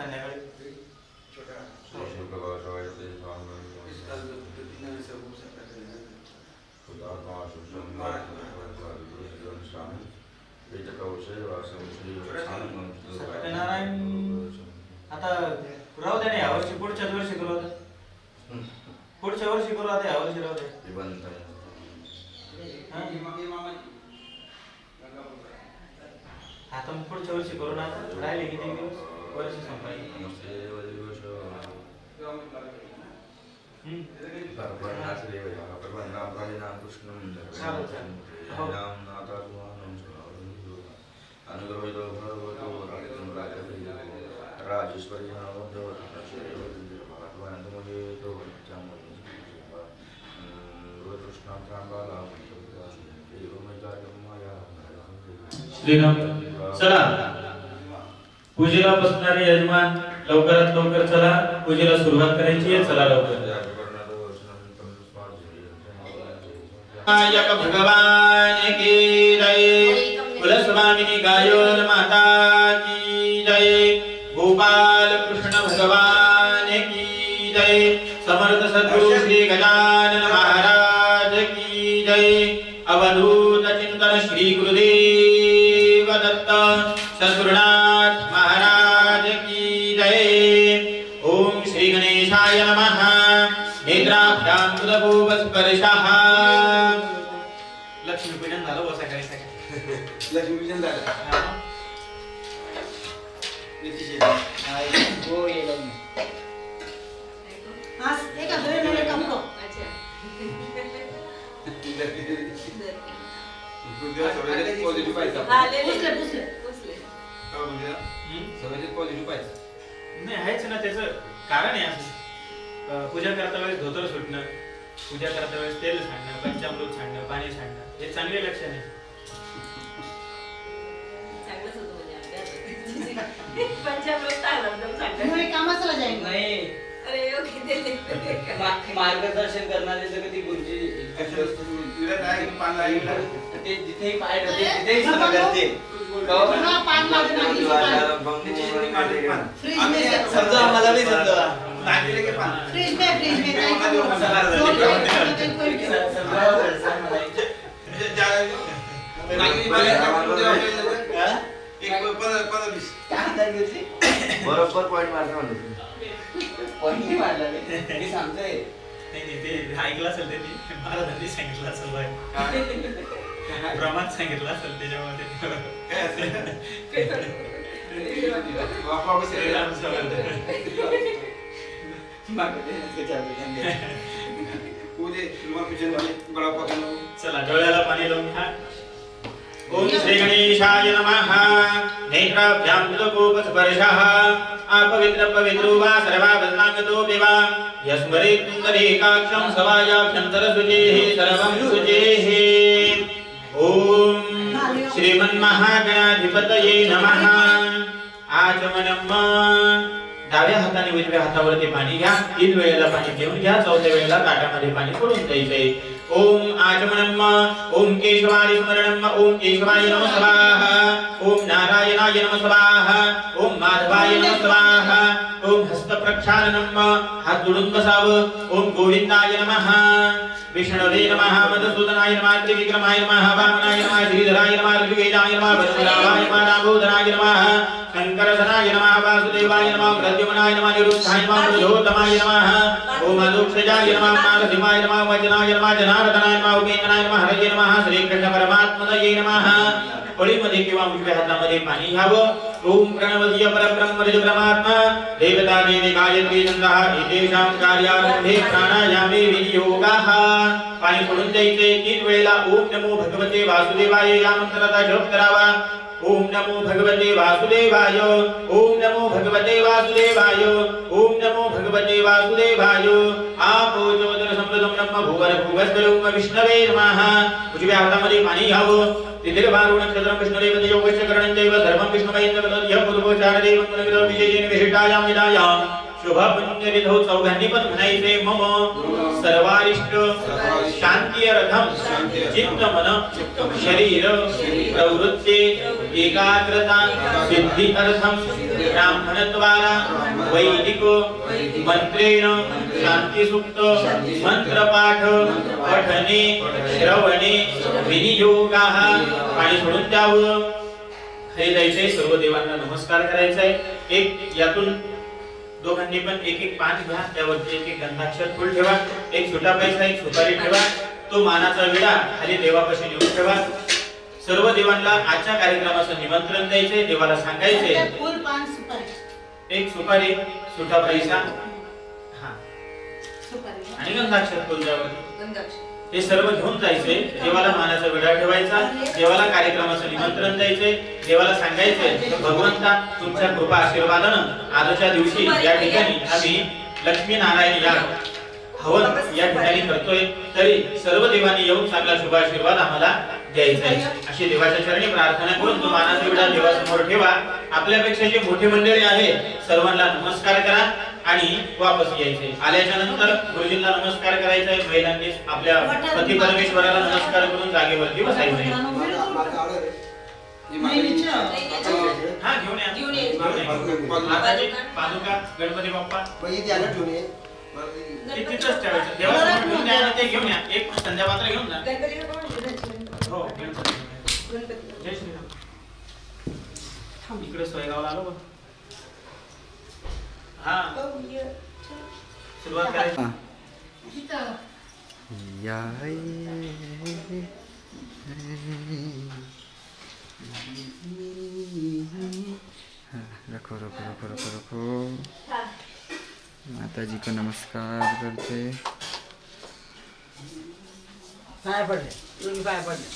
संध्याकाळी छोटा सत्यनारायण आता राहू दे ना, यावर्षी पुढच्याच वर्षी करू आता. पुढच्या वर्षी करू आता, यावर्षी राहू दे. आता मग पुढच्या वर्षी करू ना. राहिले किती दिवस, वर्ष संपायला. राजेश्वरी श्रीराम. चला पूजेला बसणारे यजमान लवकरात लवकर चला, पूजेला सुरुवात करायची आहे. चला लवकर. नायक भगवान की जय, कुलस्वामिनी गायोन माता की जय, गोपाल कृष्ण भगवान की जय, समर्थ सद्गुरु श्री गजानन महाराज की जय, अवधूत चिंतन श्री गुरुदेव दत्त सद्गुरुनाथ महाराज की जय. ओम श्री गणेशाय नमः. नेत्राभ्यां तुलभूवस्पर्शः. लक्ष्मीपूजन झालं बसा सकाळी. लक्ष्मीपूजन झालं. हो येईल आज एका घरी काम कर. पॉझिटिव्ह पाहिजे. पॉझिटिव्ह पाहिजे. नाही आहेच ना, त्याचं कारण आहे असं. पूजा करता वेळेस धोतर सुटणं, पूजा करता वेळेस तेल छाडणं, पंचामृत छाडणं, पाणी छाडणं, हे चांगले लक्षण आहे. कामाला जाईल नाही. मार्गदर्शन करणारे जगती गुरुजी ते जिथे पाय ठेवते तिथेही सगळं करते. समजा आम्हाला नाही समजा. फ्रीज में बरोबर पॉइंट मारता म्हणतो. पॉइंट नाही मारला मी सांगतोय. नाही ते ऐकलं असेल, त्यांनी महाराजांनी सांगितलं असेल, प्रमाण सांगितलं असेल त्याच्यामध्ये. चला डोळ्याला पाणी लावून घ्या. ओम श्री गणेशाय नमः. नेत्राभ्यां तुलभूवस्पर्शः. अपवित्र पवित्रो वा सर्वाभस्मागतो विवा यस्मरेत् सुन्दरेकाक्षं सवायाभ्यन्तरशुचेः सर्वं शुचेः. ओम श्रीमन्महागणाधिपतये नमः. आचमनम्. डाव्या हाताने उजव्या हातावरती पाणी घ्या. 3 वेळेला पाणी घेऊन घ्या. 4थ्या वेळेला ताटामध्ये पाणी पडून द्यायचे. ओम आचमनम्. ओम केशवाय स्मरणम्. ओम केशवाय नमः स्वाहा. ओम नारायणाय नमः स्वाहा. ओम माधवाय नमः स्वाहा. ओम हस्त प्रक्षालनम्. हात जोडून बसावं. ओम गोविंदाय नमः. विष्णवे नमः. मधुसूदनाय नमः. त्रिविक्रमाय नमः. वामनाय नमः. श्रीधराय नमः. ऋग्वेदाय नमः. भद्रनाभाय नमः. दामोदराय नमः. शंकरधनाय नमः. वासुदेवाय नमः. प्रद्युम्नाय नमः. निरुद्धाय नमः. पुरुषोत्तमाय नमः. ओम अदोक्षजाय नमः. नारसिंहाय नमः. वचनाय नमः. जनार्दनाय नमः. उपेन्द्राय नमः. हरये नमः. श्रीकृष्ण परमात्मने नमः. पळीमध्ये किंवा उजव्या हातामध्ये पाणी घ्यावं. ओम प्रणवदीय परब्रह्म परमात्मा देवता देवी गायत्री छंदः एतेषां कार्यारंभे प्राणायामे विनियोगः. पाणी सोडून द्यायचे. 3 वेळेला ओम नमो भगवते वासुदेवाय या मंत्राचा जप करावा. ओम नमो भगवते वासुदेवाय. ओम नमो भगवते वासुदेवाय. ओम नमो भगवते वासुदेवाय. आपो ज्योतिर समृद्धं ब्रह्म भुवर भुवस्वरूप विष्णवे नमः. उजव्या हातामध्ये पाणी घ्यावं. तिथिर्वारुण नक्षत्रं विष्णुदेव योगश्च करणं चैव धर्मं विष्णुमयं जगतो यः पूर्वोच्चारदेवं गुणविदो विशेषेण विशिष्टायां विदायां शोभा पुण्यविधौ चौघांनी पण म्हणायचे मम सर्वारिष्ट शांती अर्थम चित्त मन शरीर प्रवृत्ती एकाग्रता सिद्धी अर्थम ब्राह्मणद्वारा वैदिक मंत्रेण शांती सुक्त मंत्र पाठ पठने श्रवणे विनियोगाः आणि सोडून द्यावं हे जायचंय सर्व देवांना नमस्कार करायचाय एक यातून दोघांनी पण एक एक पान घ्या त्यावरती एक एक गंधाक्षर फुल ठेवा एक छोटा पैसा एक सुपारी ठेवा तो मानाचा विडा खाली देवापाशी नेऊन ठेवा सर्व देवांना आजच्या कार्यक्रमाचं निमंत्रण द्यायचंय देवाला सांगायचंय फुल पान सुपारी एक सुपारी छोटा पैसा हा सुपारी आणि गंधाक्षर फुल द्यावं हे सर्व घेऊन जायचे देवाला मानाचा विडा ठेवायचा देवाला कार्यक्रमाचं निमंत्रण द्यायचे देवाला सांगायचे भगवंता तुमच्या कृपा आशीर्वादानं आजच्या दिवशी या ठिकाणी आम्ही लक्ष्मी नारायण या हवन या ठिकाणी करतोय तरी सर्व देवांनी येऊन चांगला शुभ आशीर्वाद आम्हाला द्यायचा आहे अशी देवाच्या चरणी प्रार्थना करून तो मानाचा विडा देवासमोर ठेवा आपल्यापेक्षा जे मोठे मंडळी आहे सर्वांना नमस्कार करा आणि वापस यायचे आल्याच्या नंतर गुरुजींना नमस्कार करायचा आहे महिलांनी आपल्या पती परमेश्वराला नमस्कार करून जागेवरती बसायचे हा घेऊन या माताजी पादुका गणपती बाप्पा तिथेच ठेवायचं देवासमोर ठेवून द्या ते घेऊन या एक संध्यापात्र घेऊन जा हो जय श्रीराम इकडे सोयगावला आलो बघ हा सुरुवात करायची या रखो रखो रखो रखो रखो माताजी को नमस्कार करते पाय पडले तुम्ही पाय पडले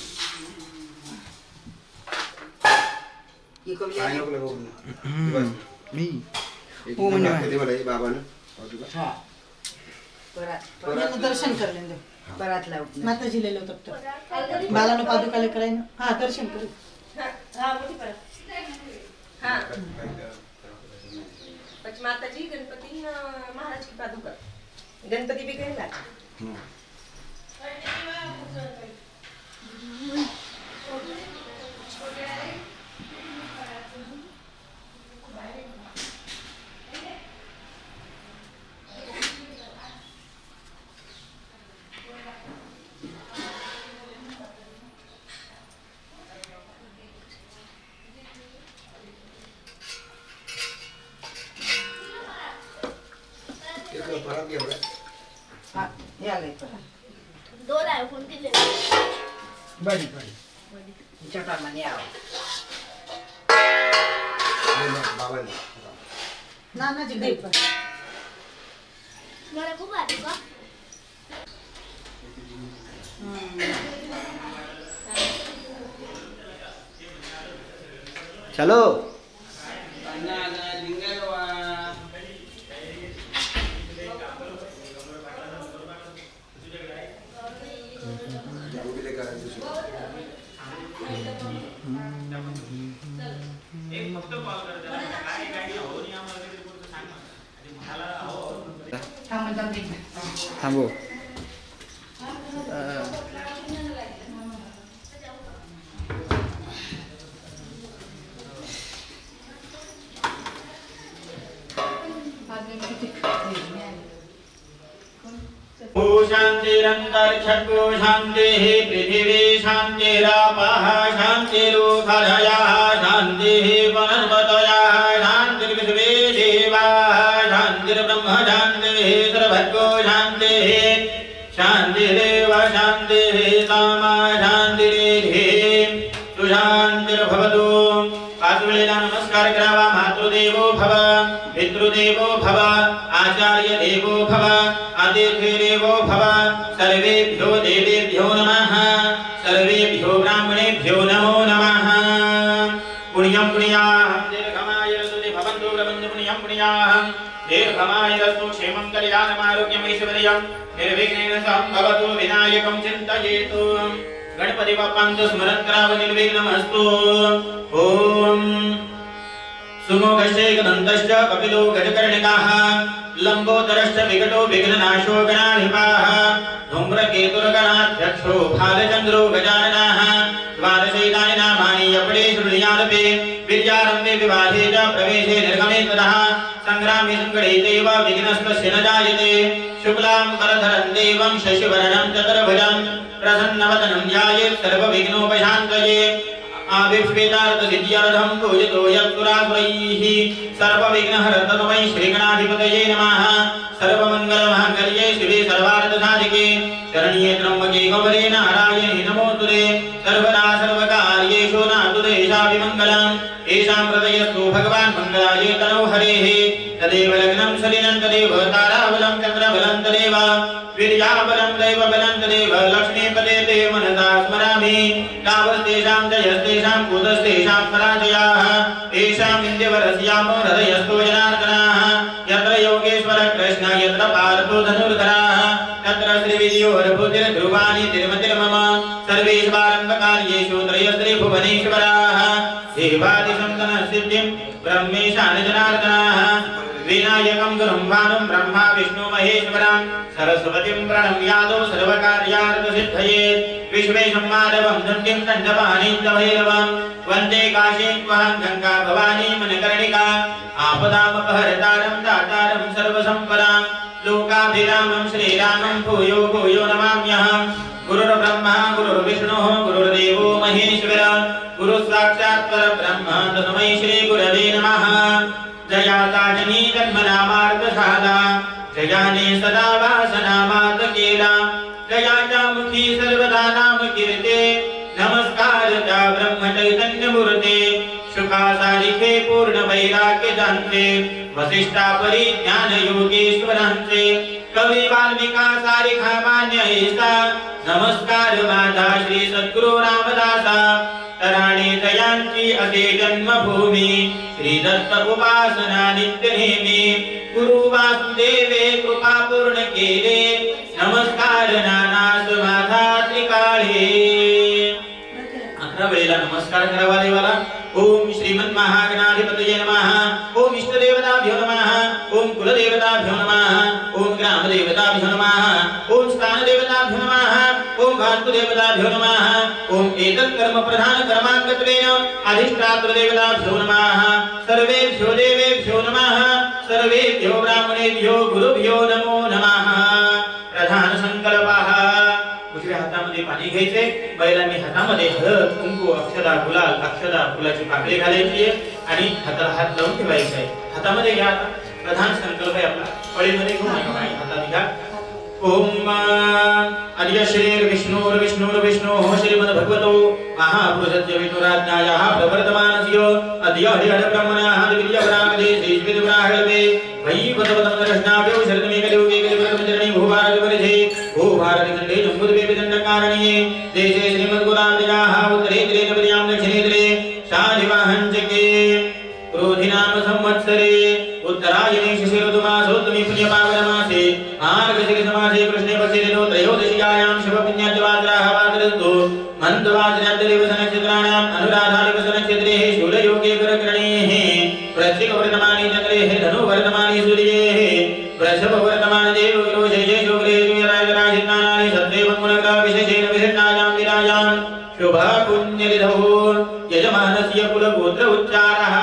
दर्शन करले बरातला माताजी ले लो तब तक बालानो पादुका ले कराय ना हां दर्शन करू हां मोठी परत हां पच माताजी गणपती महाराज की पादुका गणपती भी गए ला दो लाए फोन के ले बड़ी बड़ी छोटा मनी आओ नाना जी गई पर मेरे को बात का चलो थांबो शांतिरन्तरिक्षको शान्तिः पृथिवी शान्तिरापः शान्तिरोषधयः शान्तिः वनस्पतयः शान्तिर्विश्वे देवाः शान्तिर्ब्रह्म शान्तिः सर्वभर्गो शान्तिः शान्तिरेव शान्तिः सामा शान्तिरेधि सुशान्तिर्भवतु पादुलेला नमस्कार करावा मातृदेवो भव पितृदेवो भव आचार्य देवो भव अतिथि देवो भव सर्वेभ्यो देवेभ्यो नमः सर्वेभ्यो ब्राह्मणेभ्यो नमो नमः पुण्यं पुण्याहं दीर्घमायुर्सुते भवन्तु ब्रह्मन्तु पुण्यं पुण्याहं दीर्घमायुरस्तु क्षेमं कल्याणमारोग्यम् ऐश्वर्यं निर्विघ्नेन सम्भवतु विनायकं चिन्तयेतु गणपति बाप्पांचं स्मरण करावं निर्विघ्नमस्तु ओम सुमुखश्चैकदन्तश्च कपिलो गजकर्णिकाः लम्बोदरश्च विकटो विघ्ननाशो गणाधिपाः धूम्रकेतुर्गणाध्यक्षो भालचन्द्रो गजाननः द्वादशैतानि नामानि यपडे शृणुयादपि विद्यारम्भे विवाहे च प्रवेशे निर्गमे ततः संग्रामे सङ्कटे चैव विघ्नस्तस्य न जायते शुक्लां वरधरं देवं शशिवर्णं चतुर्भुजं प्रसन्नवदनं ध्यायेत् सर्वविघ्नोपशान्तये आविष्पेतार्थसिद्ध्यर्थं पूजितो यत्सुरासुरैः सर्वविघ्नहरतमै श्रीगणाधिपतये नमः सर्वमङ्गलमाङ्गल्ये शिवे सर्वार्थसाधिके शरण्ये त्र्यम्बके गौरी नारायणे नमोस्तुते सर्वदा सर्वकार्येषु नास्तु देशाभिमङ्गलम् येषां हृदयस्तु भगवान् मङ्गलाय तनौ हरेः तदेव लग्नं सलिलं तदेव ताराबलं चन्द्रबलं तदेव वीर्याबलं दैवबलं तदेव लक्ष्मीपते ते मनसा स्मरामि तावस्तेषां जयस्तेषां कुतस्तेषां पराजयाः तेषां विन्द्यवरस्यामो हृदयस्थो जनार्दनाः यत्र योगेश्वर कृष्ण यत्र पार्थो धनुर्धराः तत्र श्रीविद्योर्भुतिर्ध्रुवाणि तिरुमतिर्मम सर्वेष्वारम्भकार्येषु त्रयस्त्रिभुवनेश्वराः देवादिशङ्करसिद्धिं ब्रह्मेशान जनार्दनाः विनायकं गुरुं भानुं ब्रह्मा विष्णु महेश्वरं सरस्वतीं प्रणम्यादो सर्वकार्यार्थसिद्धये विश्वेशं माधवं दण्डिं दण्डपाणिं च भैरवं वन्दे काशीं त्वां गङ्गा भवानी मनकर्णिका आपदामपहर्तारं दातारं सर्वसम्पदां लोकाभिरामं श्रीरामं भूयो भूयो नमाम्यहम् गुरुर्ब्रह्मा गुरुर्विष्णुः गुरुर्देवो महेश्वर गुरुसाक्षात् परब्रह्म तस्मै श्रीगुरवे नमः जयाताजनी जन्मनामार्गशाला जयाने सदा वासनामातकेला जयाचा मुखी सर्वदा नाम कीर्ते नमस्कार त्या ब्रह्मचैतन्यमूर्ते शुकासारिखे पूर्ण वैराग्य जानते वसिष्ठा परिज्ञान योगेश्वरांचे कवी वाल्मिका सारिखा मान्य ऐसा नमस्कार माझा श्री सद्गुरु रामदासा तराणे जयांची असे जन्मभूमी श्री दत्त उपासना नित्य नेमी गुरु वासुदेवे कृपा पूर्ण केले नमस्कार नानास माझा त्रिकाळे 11 वेळेला नमस्कार करावा देवाला ओम श्रीमन महागणाधिपतये नमः ओम इष्टदेवताभ्यो नमः ओम कुलदेवताभ्यो नमः ओम ग्रामदेवताभ्यो नमः ओम स्थानदेवताभ्यो नमः ओम वास्तुदेवताभ्यो नमः ओम एतत् कर्म प्रधान कर्मांगत्वेन अधिष्ठातृदेवताभ्यो नमः सर्वेभ्यो देवेभ्यो नमः सर्वेभ्यो ब्राह्मणेभ्यो गुरुभ्यो नमो नमः प्रधान संकल्पः उजव्या हातामध्ये पाणी घ्यायचे बैलांनी हातामध्ये हळद कुंकू अक्षदा गुलाल अक्षदा फुलाची पाकळी घालायची आणि हाताला हात लावून ठेवायचा आहे हातामध्ये घ्या प्रधान संकल्प आहे आपला फळीमध्ये घेऊन हातात घ्या ओम आद्य श्रीर विष्णुर्विष्णुः श्रीमद्भगवतो महापुरुषस्य विष्णुराज्ञायाः प्रवर्तमानस्य अद्य हरिहर ब्रह्मणः दिव्यवरागदे श्रीविद्वराहवे वैवतवदमदर्शनाभ्यो शरणमेकलोके कलिवरमचरणे भूभारतवर्षे भूभारतखण्डे जम्बुद्वीपदण्डकारण्ये देशे श्रीमद्गुलाब्दयाः उत्तरे त्रेनवद्यां दक्षिणेतरे शालिवाहञ्चके क्रोधिनाम संवत्सरे उत्तरायणे शिशिरऋतुमासोत्तमे पुण्यपावनमासे मार्गशीर्षमासे कृष्णे पक्षे दिनो त्रयोदश्यायां शुभपुण्याद्वाद्राः वादरस्तु मन्दवादिनाद्यदिवसनक्षत्राणाम् अनुराधादिवसनक्षत्रेः शूलयोगे गुरकर्णेः वृश्चिकवर्तमाने चन्द्रेः धनुवर्तमाने सूर्येः वृषभवर्तमाने देवगिरोशेषे शुक्रे सूर्यराजराजित्नानि सद्देवङ्गुणग्रह विशेषेण विशिष्टायां विरायां शुभपुण्यनिधौ यजमानस्य कुलगोत्र उच्चारः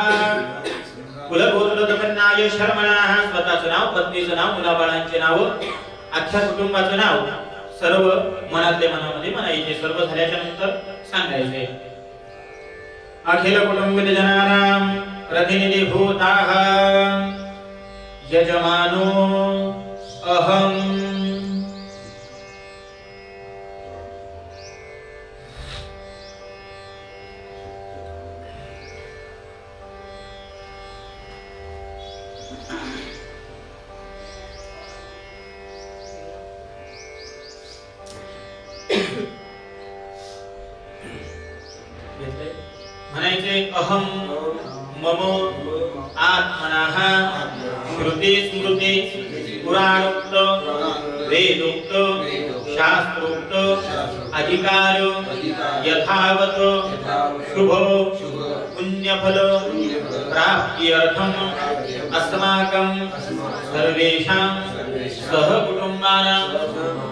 कुलगोत्रोत्पन्नाय शर्मणाः स्वतःचं नाव पत्नीचं नाव मुलाबाळांचे नाव अख्ख्या कुटुंबाचं नाव सर्व मनातल्या मनामध्ये म्हणायचे सर्व झाल्याच्या नंतर सांगायचे अखिल कुटुंबित जनानां प्रतिनिधी भूताः यजमानो अहं म्हणायचे अहम मम आत्मनः श्रुती स्मृती पुराणोक्त वेदोक्त शास्त्रोक्त अधिकार यथावत शुभ पुण्यफल प्राप्त्यर्थम अस्माकं सर्वेषां सहकुटुम्बानां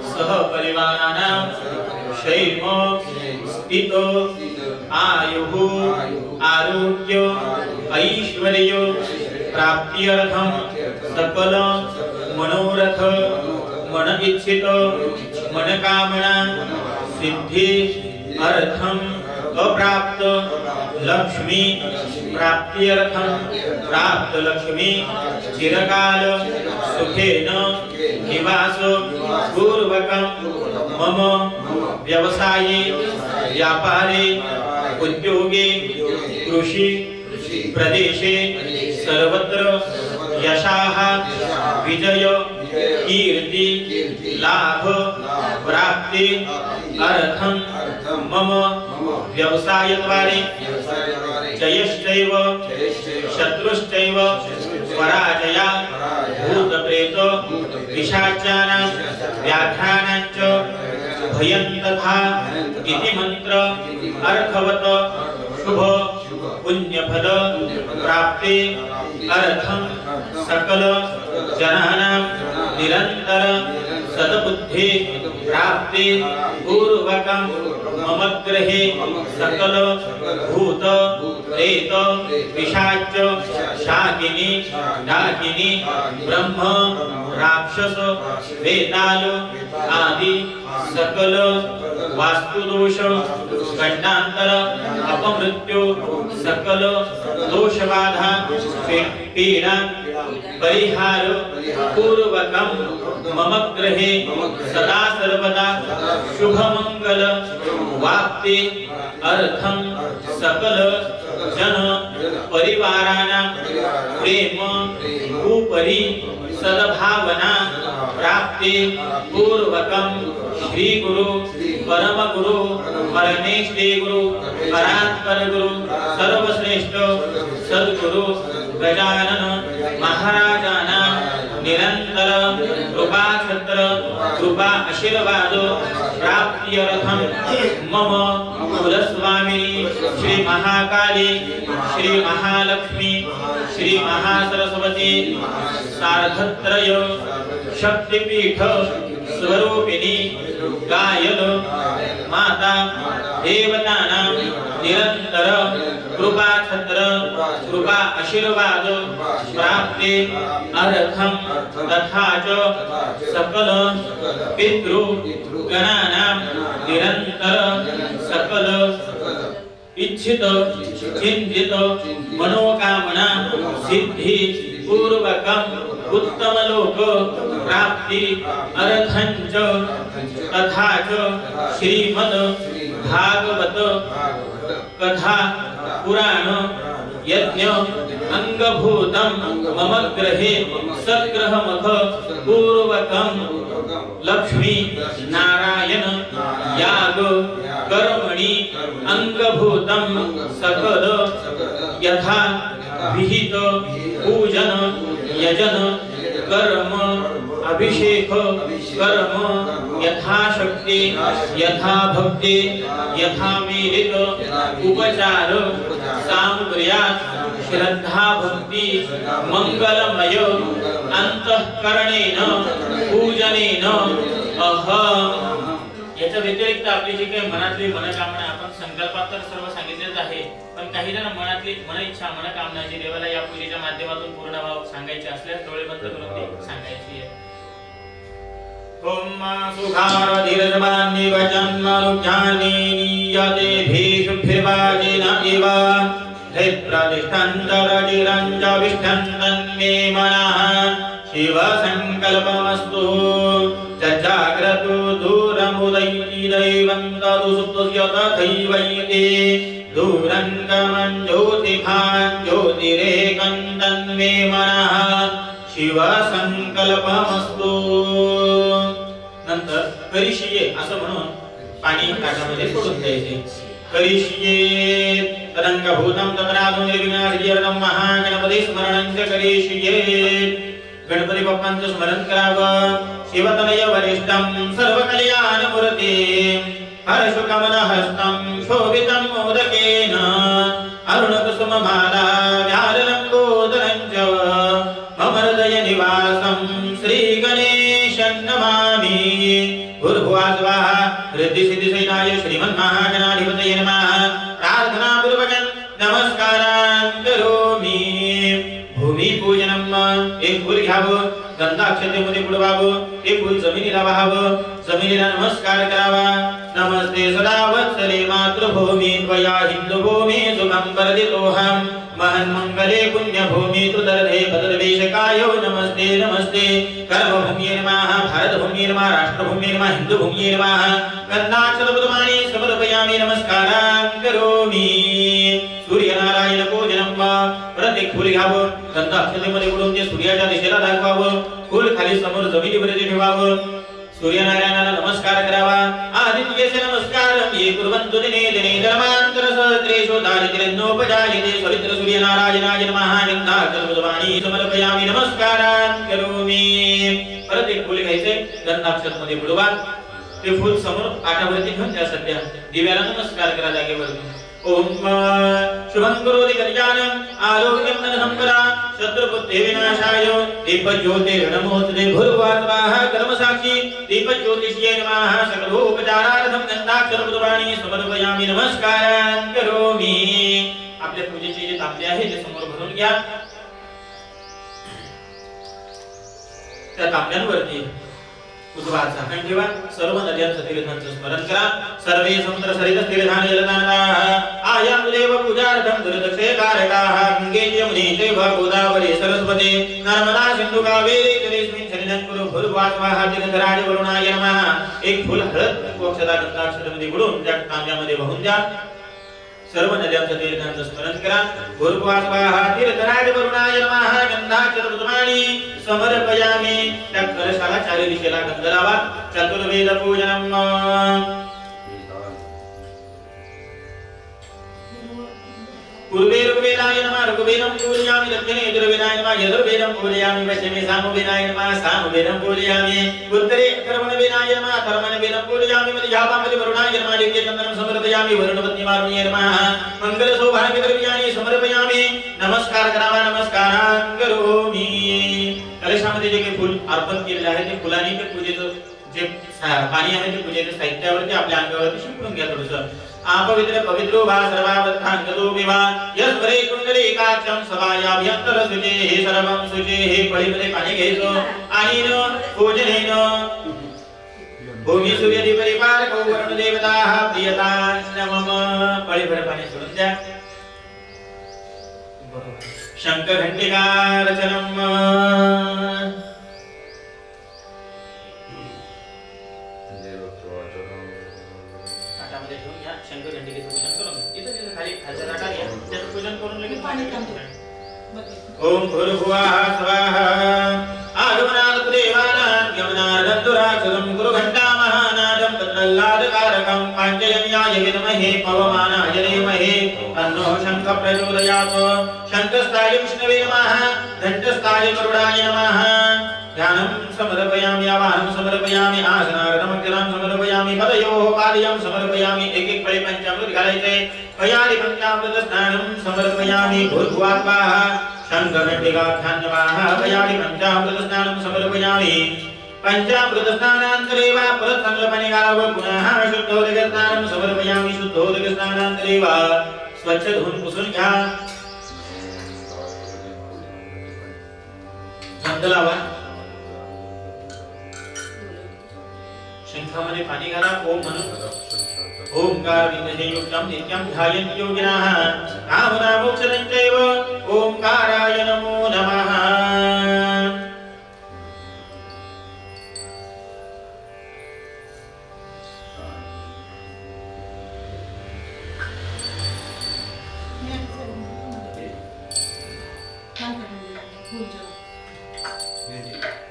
सहपरिवाराणां क्षेम स्थितो आयुः आरोग्य ऐश्वर्य प्राप्त्यर्थम सकल मनोरथ मन इच्छित मनकामना सिद्धि अर्थम अप्राप्त लक्ष्मी प्राप्त्यर्थम प्राप्त लक्ष्मी चिरकाल सुखेन निवास पूर्वकं मम व्यवसाये व्यापारे उद्योगे कृषि प्रदेशे सर्वत्र यशाः विजय कीर्ति लाभ प्राप्ति अर्थं मम व्यवसायद्वारे जयश्चैव शत्रुश्चैव पराजया भूतप्रेत पिशाचानां व्याघ्राणाञ्च भयं तथा इति मंत्र अर्थवत शुभ पुण्यफल प्राप्ति अर्थं सकल जनानां निरंतर सद्बुद्धि प्राप्ति पूर्वकं मम गृहे सकल भूत प्रेत पिशाच शाकिनी डाकिनी ब्रह्म राक्षस वेताल आदि सकल वास्तुदोष गंडांतर अपमृत्यु सकल दोषबाधा पीड़ा परिहार पूर्वकं मम गृहे सदा सर्वदा शुभ मंगल वाप्ति अर्थं सकल जन परिवाराणां प्रेम उपरि सद्भावना प्राप्ति पूर्वकं श्री गुरु परम गुरु परमेश्वरी गुरु परात्पर गुरु सर्वश्रेष्ठ सद्गुरु गजानन महाराजाना निरंतर कृपा छत्र कृपा आशीर्वाद प्राप्त्यर्थं मम कुलस्वामिनी श्री महाकाली श्री महालक्ष्मी श्री महासरस्वती सार्धत्रय शक्तिपीठ स्वरूपिणी गायल माता देवतानां निरंतर कृपा छत्र कृपा आशीर्वाद प्राप्ति अर्थं तथा च सकल पितृ गणानां निरंतर सकल इच्छित चिंतित मनोकामना सिद्धि पूर्वकं उत्तम लोक प्राप्ति अर्थंच तथा च श्रीमद् भागवत कथा पुराण यज्ञ अंगभूतं मम गृहे सग्रहमथ पूर्वकं लक्ष्मी नारायण याग कर्मणि अंगभूतं सकल यथा विहित पूजन यजन कर्म अभिषेक कर्म यथाशक्ति यथा भक्ति यथा मीलित उपचार सामग्र्यात् श्रद्धा भक्ति मंगलमय अंतःकरणेन पूजनेन अहम। याच्या व्यतिरिक्त आपली जी काही मनातली मनोकामना आपण संकल्पात तर सर्व सांगितलेच आहे, पण काही जण मनातली मन इच्छा मनोकामना जी देवाला या पूजेच्या माध्यमातून पूर्ण भाव सांगायची असल्यास डोळे बंद करून ती सांगायची आहे। ओम सुखार धीरजमान्य वचनमरुज्ञाने नियते भीषुभिर्वाजेन इव हृत्प्रतिष्ठन्तरजिरञ्च विष्ठन्तन्मे मनः शिव संकल्पमस्तु जाग्रतो दूरमुदैवं तदु सुप्तस्य तथैवैते दूरं गमं ज्योतिभां ज्योतिरेकं तन्मे मनः शिव संकल्पमस्तु। नंतर करिष्ये असं म्हणून पाणी ताटामध्ये सोडून द्यायचे। करिष्ये तदंगभूतं तत्रादो निर्विघ्नार्थं महागणपती स्मरणं च करिष्ये। गणपती बाप्पांचं स्मरण करावं। शिवतनय वरिष्ठं सर्वकल्याणमूर्ते हर्षकमलहस्तं शोभितं मोदकेन अरुणकुसुममाला व्यालनं भूर्भुवः स्वाहा रिद्धि सिद्धि सहिताय श्रीमन्महागणाधिपतये नमः प्रार्थना पूर्वकं नमस्कारान् करोमि भूमी पूजनम एक फूल घ्यावं गंधाक्षतेमध्ये बुडवावं एक फूल जमिनीला वाहावं जमिनीला नमस्कार करावा नमस्ते सदा वत्सले मातृभूमी त्वया हिंदुभूमी सुखं वर्धितोऽहं महन्मंगले पुण्यभूमि तुदर्धे पदर्वेशकायो नमस्ते नमस्ते कर्मभूम्ये नमः भारतभूम्ये नमः राष्ट्रभूम्ये नमः हिंदुभूम्ये नमः गन्धाक्षतपुष्पाणि समर्पयामि नमस्कारान् करोमि सूर्यनारायण पूजनम प्रत्येक फूल घ्यावं गंधाक्षतेमध्ये बुडवून ते सूर्याच्या दिशेला दाखवावं फूल खाली समोर जमिनीवरती ठेवावं सूर्यनारायणाला नमस्कार करावा आदित्यस्य नमस्कारं ये कुर्वन्तु दिने दिने धर्मान्तర सहस्रेषु दारिद्र्यन्नोपजायते पवित्र सूर्यनारायणाय नमः गन्धाक्षतपुष्पाणि समर्पयामि नमस्कारान् करोमि परत एक फूल घ्यायचे गंधाक्षतमध्ये बुडवा ते फूल समोर पाटावरती घेऊन द्या सध्या दिव्याला नमस्कार करा जागेवरती ओम शुभं करोति कल्याणं आरोग्यं धनसंपदा शत्रुबुद्धि विनाशाय दीपज्योतिर्नमोस्तुते भूर्भुवः स्वाहा कर्मसाक्षी दीपज्योतिष्ये नमः सकलोपचारार्थं गन्धाक्षतपुष्पाणि समर्पयामि नमस्कारान् करोमि आपल्या पूजेचे जे तांबे आहे ते समोर भरून घ्या त्या तांब्यांवरती उजवा झाकण ठेवा सर्व नद्यांचं तीर्थांचं स्मरण करा सर्वे समुद्र सरित तीर्थानि जलदानदाः आयामुदेव पूजार्थं दुर्दक्षेकारकाः गंगे यमुने चैव गोदावरी सरस्वती नर्मदा सिंधु कावेरी जलेस्मिन् सन्निधं कुरु भूर्भुवः स्वाहा तीर्थराज वरुणाय नमः एक फूल हळद अक्षता गंधाक्षतमध्ये बुडवून त्या तांब्यामध्ये वाहून द्या सर्व नद्यांचं तीर्थांचं स्मरण करा भूर्भुवः स्वाहा तीर्थराज वरुणाय नमः गंधाक्षतपुष्पाणि समर्पयामि त्या कलशाला चारी दिशेला गंध लावा चतुर्वेद पूजनम पूर्वे ऋग्वेदाय नमः ऋग्वेदं पूजयामि दक्षिणे यजुर्वेदाय नमः यजुर्वेदं पूजयामि पश्चिमे सामवेदाय नमः सामवेदं पूजयामि उत्तरे अथर्वणवेदाय नमः अथर्वणवेदं पूजयामि मध्याभागे वरुणाय नमः दिव्यचन्दनं समर्पयामि वरुणपत्नीवारुण्ये नमः मंगलसौभाग्यद्रव्याणि समर्पयामि नमस्कार करावा नमस्कारान् करोमि कलशामध्ये जे काही फूल अर्पण केलेले आहे ते फुलांनी ते पूजेचं जे पाणी आहे ते पूजेच्या साहित्यावरती आपल्या अंगावरती शिंपडून घ्या थोडंसं आपवित्र पवित्रो वा सर्वावर्थांगतो विवा यस्वरे कुंडले एकाक्षं सभायाभ्यंतर सुचे हे सर्वं सुचे हे पळीमध्ये पाणी घ्यायचं आणि पूजनेन भूमी सूर्य परिपालको वरुण देवताः प्रियतां मम पळीभर पाणी सोडून द्या शंख घंटिका रचनम ताटामध्ये ठेवून घ्या शंख घंटिकेचं पूजन करून इथं खाली खालच्या ताटात घ्या त्याचं पूजन करून लगेच पाणी टाकून ओम भूर्भुवः स्वाहा आगमनात् देवानां यमनार्दन्तुराक्षसं गुरुघण्टामहानादं तद्रल्लादकारकं पाञ्चजन्याय विद्महे पवमानाय धीमहि तन्नो शंख प्रचोदयात् शंखस्थाय विष्णवे नमः घण्टस्थाय गरुडाय नमः ध्यानं समर्पयामि आवाहनं समर्पयामि आसनार्थमग्रहं समर्पयामि पदयोः पादयोः समर्पयामि एक एक पळे पंचामृत घालायचे पयारि पंचामृत स्नानं समर्पयामि भूर्भुवः स्वाहा शंखघंटिकाभ्यां नमः पयारि पंचामृत स्नानं समर्पयामि पंचामृत स्नानान्तरे वा परत चांगलं पाणी घालावं पुनः शुद्धोदक स्नानं समर्पयामि शुद्धोदक स्नानान्तरे वा स्वच्छ धुवून पुसून घ्या गंध लावा शंखामध्ये पाणी घाला ओम म्हणून ओंकार विघ्नयुक्तं नित्यं ध्यायन्ति योगिनः कामनामोक्षदं चैव ओंकाराय नमो नमः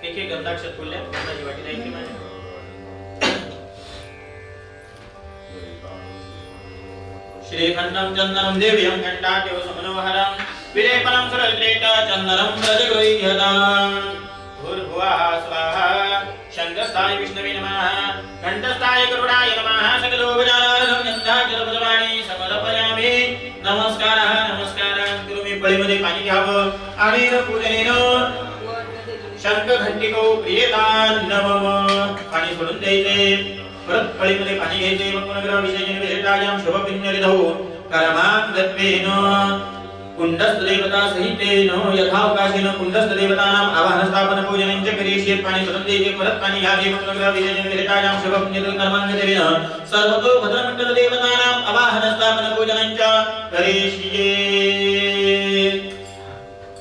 एक एक गंधाक्षत फुलल्या गंधाची वाटी द्यायची माझ्या श्रीखण्डं चन्दनं देव्यं घण्टाट्यो समनोहरं विलेपनं सरलश्रेष्ठ चन्दनं व्रजगृह्यताम् भूर्भुवः स्वाहा शंखस्थाय विष्णवे नमः घण्टस्थाय गरुडाय नमः सकलोपचारार्थं गन्धाक्षतपुष्पाणि समर्पयामि नमस्कारः नमस्कारः करोमि पळीमध्ये पाणी घ्यावं आणि पूजनेन शंख घंटिको प्रियतां नमः पाणी सोडून द्यायचे परत कळीमध्ये पाणी घ्यायचे मग पुनग्रह विशेषण विशेषायाम शुभपिन्यरिधौ कर्मांगत्वेन कुंडस्थदेवता सहितेन यथावकाशेन कुंडस्थदेवतानां आवाहन स्थापन पूजनं च करिष्ये पाणी स्वतः द्यायचे परत पाणी घ्यावे मग पुनग्रह विशेषण विशेषायाम शुभपिन्यरिधौ कर्मांगत्वेन सर्वतो भद्रमंडल देवतानां आवाहन स्थापन पूजनं च करिष्ये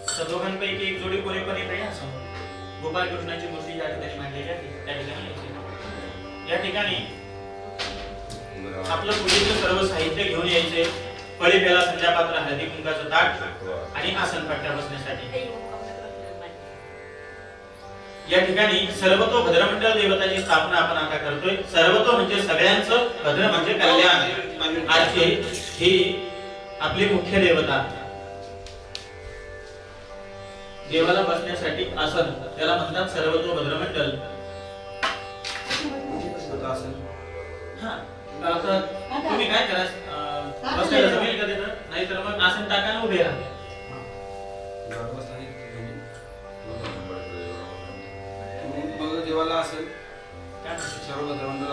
सदोघांपैकी एक जोडी कोणी पण येते असं गोपाल कृष्णाची मूर्ती या ठिकाणी मांडलेली आहे त्या ठिकाणी या ठिकाणी आपलं पूजेचं सर्व साहित्य घेऊन यायचे फळे पेला संध्यापात्र हळदी कुंकाचं ताट आणि आसन पट्ट्या बसण्यासाठी या ठिकाणी सर्वतो भद्रमंडल देवताची स्थापना आपण आता करतोय सर्वतो म्हणजे सगळ्यांचं भद्र म्हणजे कल्याण आजची ही आपली मुख्य देवता देवाला बसण्यासाठी आसन त्याला म्हणतात सर्वतो भद्रमंडल हा आता तुम्ही काय करा बसायला जमेल का तिथं नाही तर मग आसन टाका आणि उभे राहा देवाला असेल सर्व भद्रमंडळ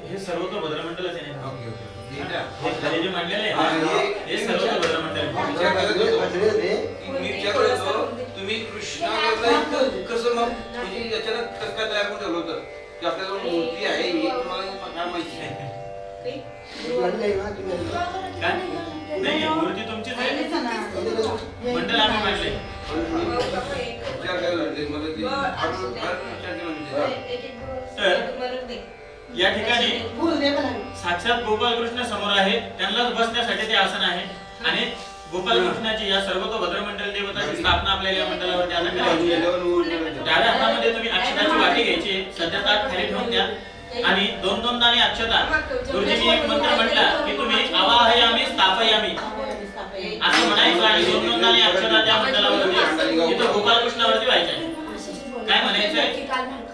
हे सर्व तो भद्रमंडलच आहे ना ओके ओके हे खाली जे मांडलेले आहे हे सर्व तो भद्रमंडल तुम्ही कृष्णाला कसं मग म्हणजे अचानक कसं काय तयार करून ठेवलं होतं की आपल्याजवळ मूर्ती आहे ही तुम्हाला काय माहिती आहे काय नाही मूर्ती तुमचीच आहे मंडळ आम्ही मांडले या ठिकाणी साक्षात गोपाल कृष्ण समोर आहे त्यांना बसण्यासाठी ते आसन आहे आणि गोपाल कृष्णाची या सर्व तो भद्रमंडल देवताची स्थापना आपल्या मंडळावरती आता करायची डाव्या हातामध्ये तुम्ही अक्षताची वाटी घ्यायची सध्या ताट खाली ठेवून द्या आणि दोन दोन दाणे अक्षता गुरुजींनी एक मंत्र म्हटला की तुम्ही आवाहयामी स्थापयामी असं म्हणायचं आणि दोन दोन दाणे अक्षता त्या मंडळावरती इथं गोपाल कृष्णावरती व्हायचे काय म्हणायचंय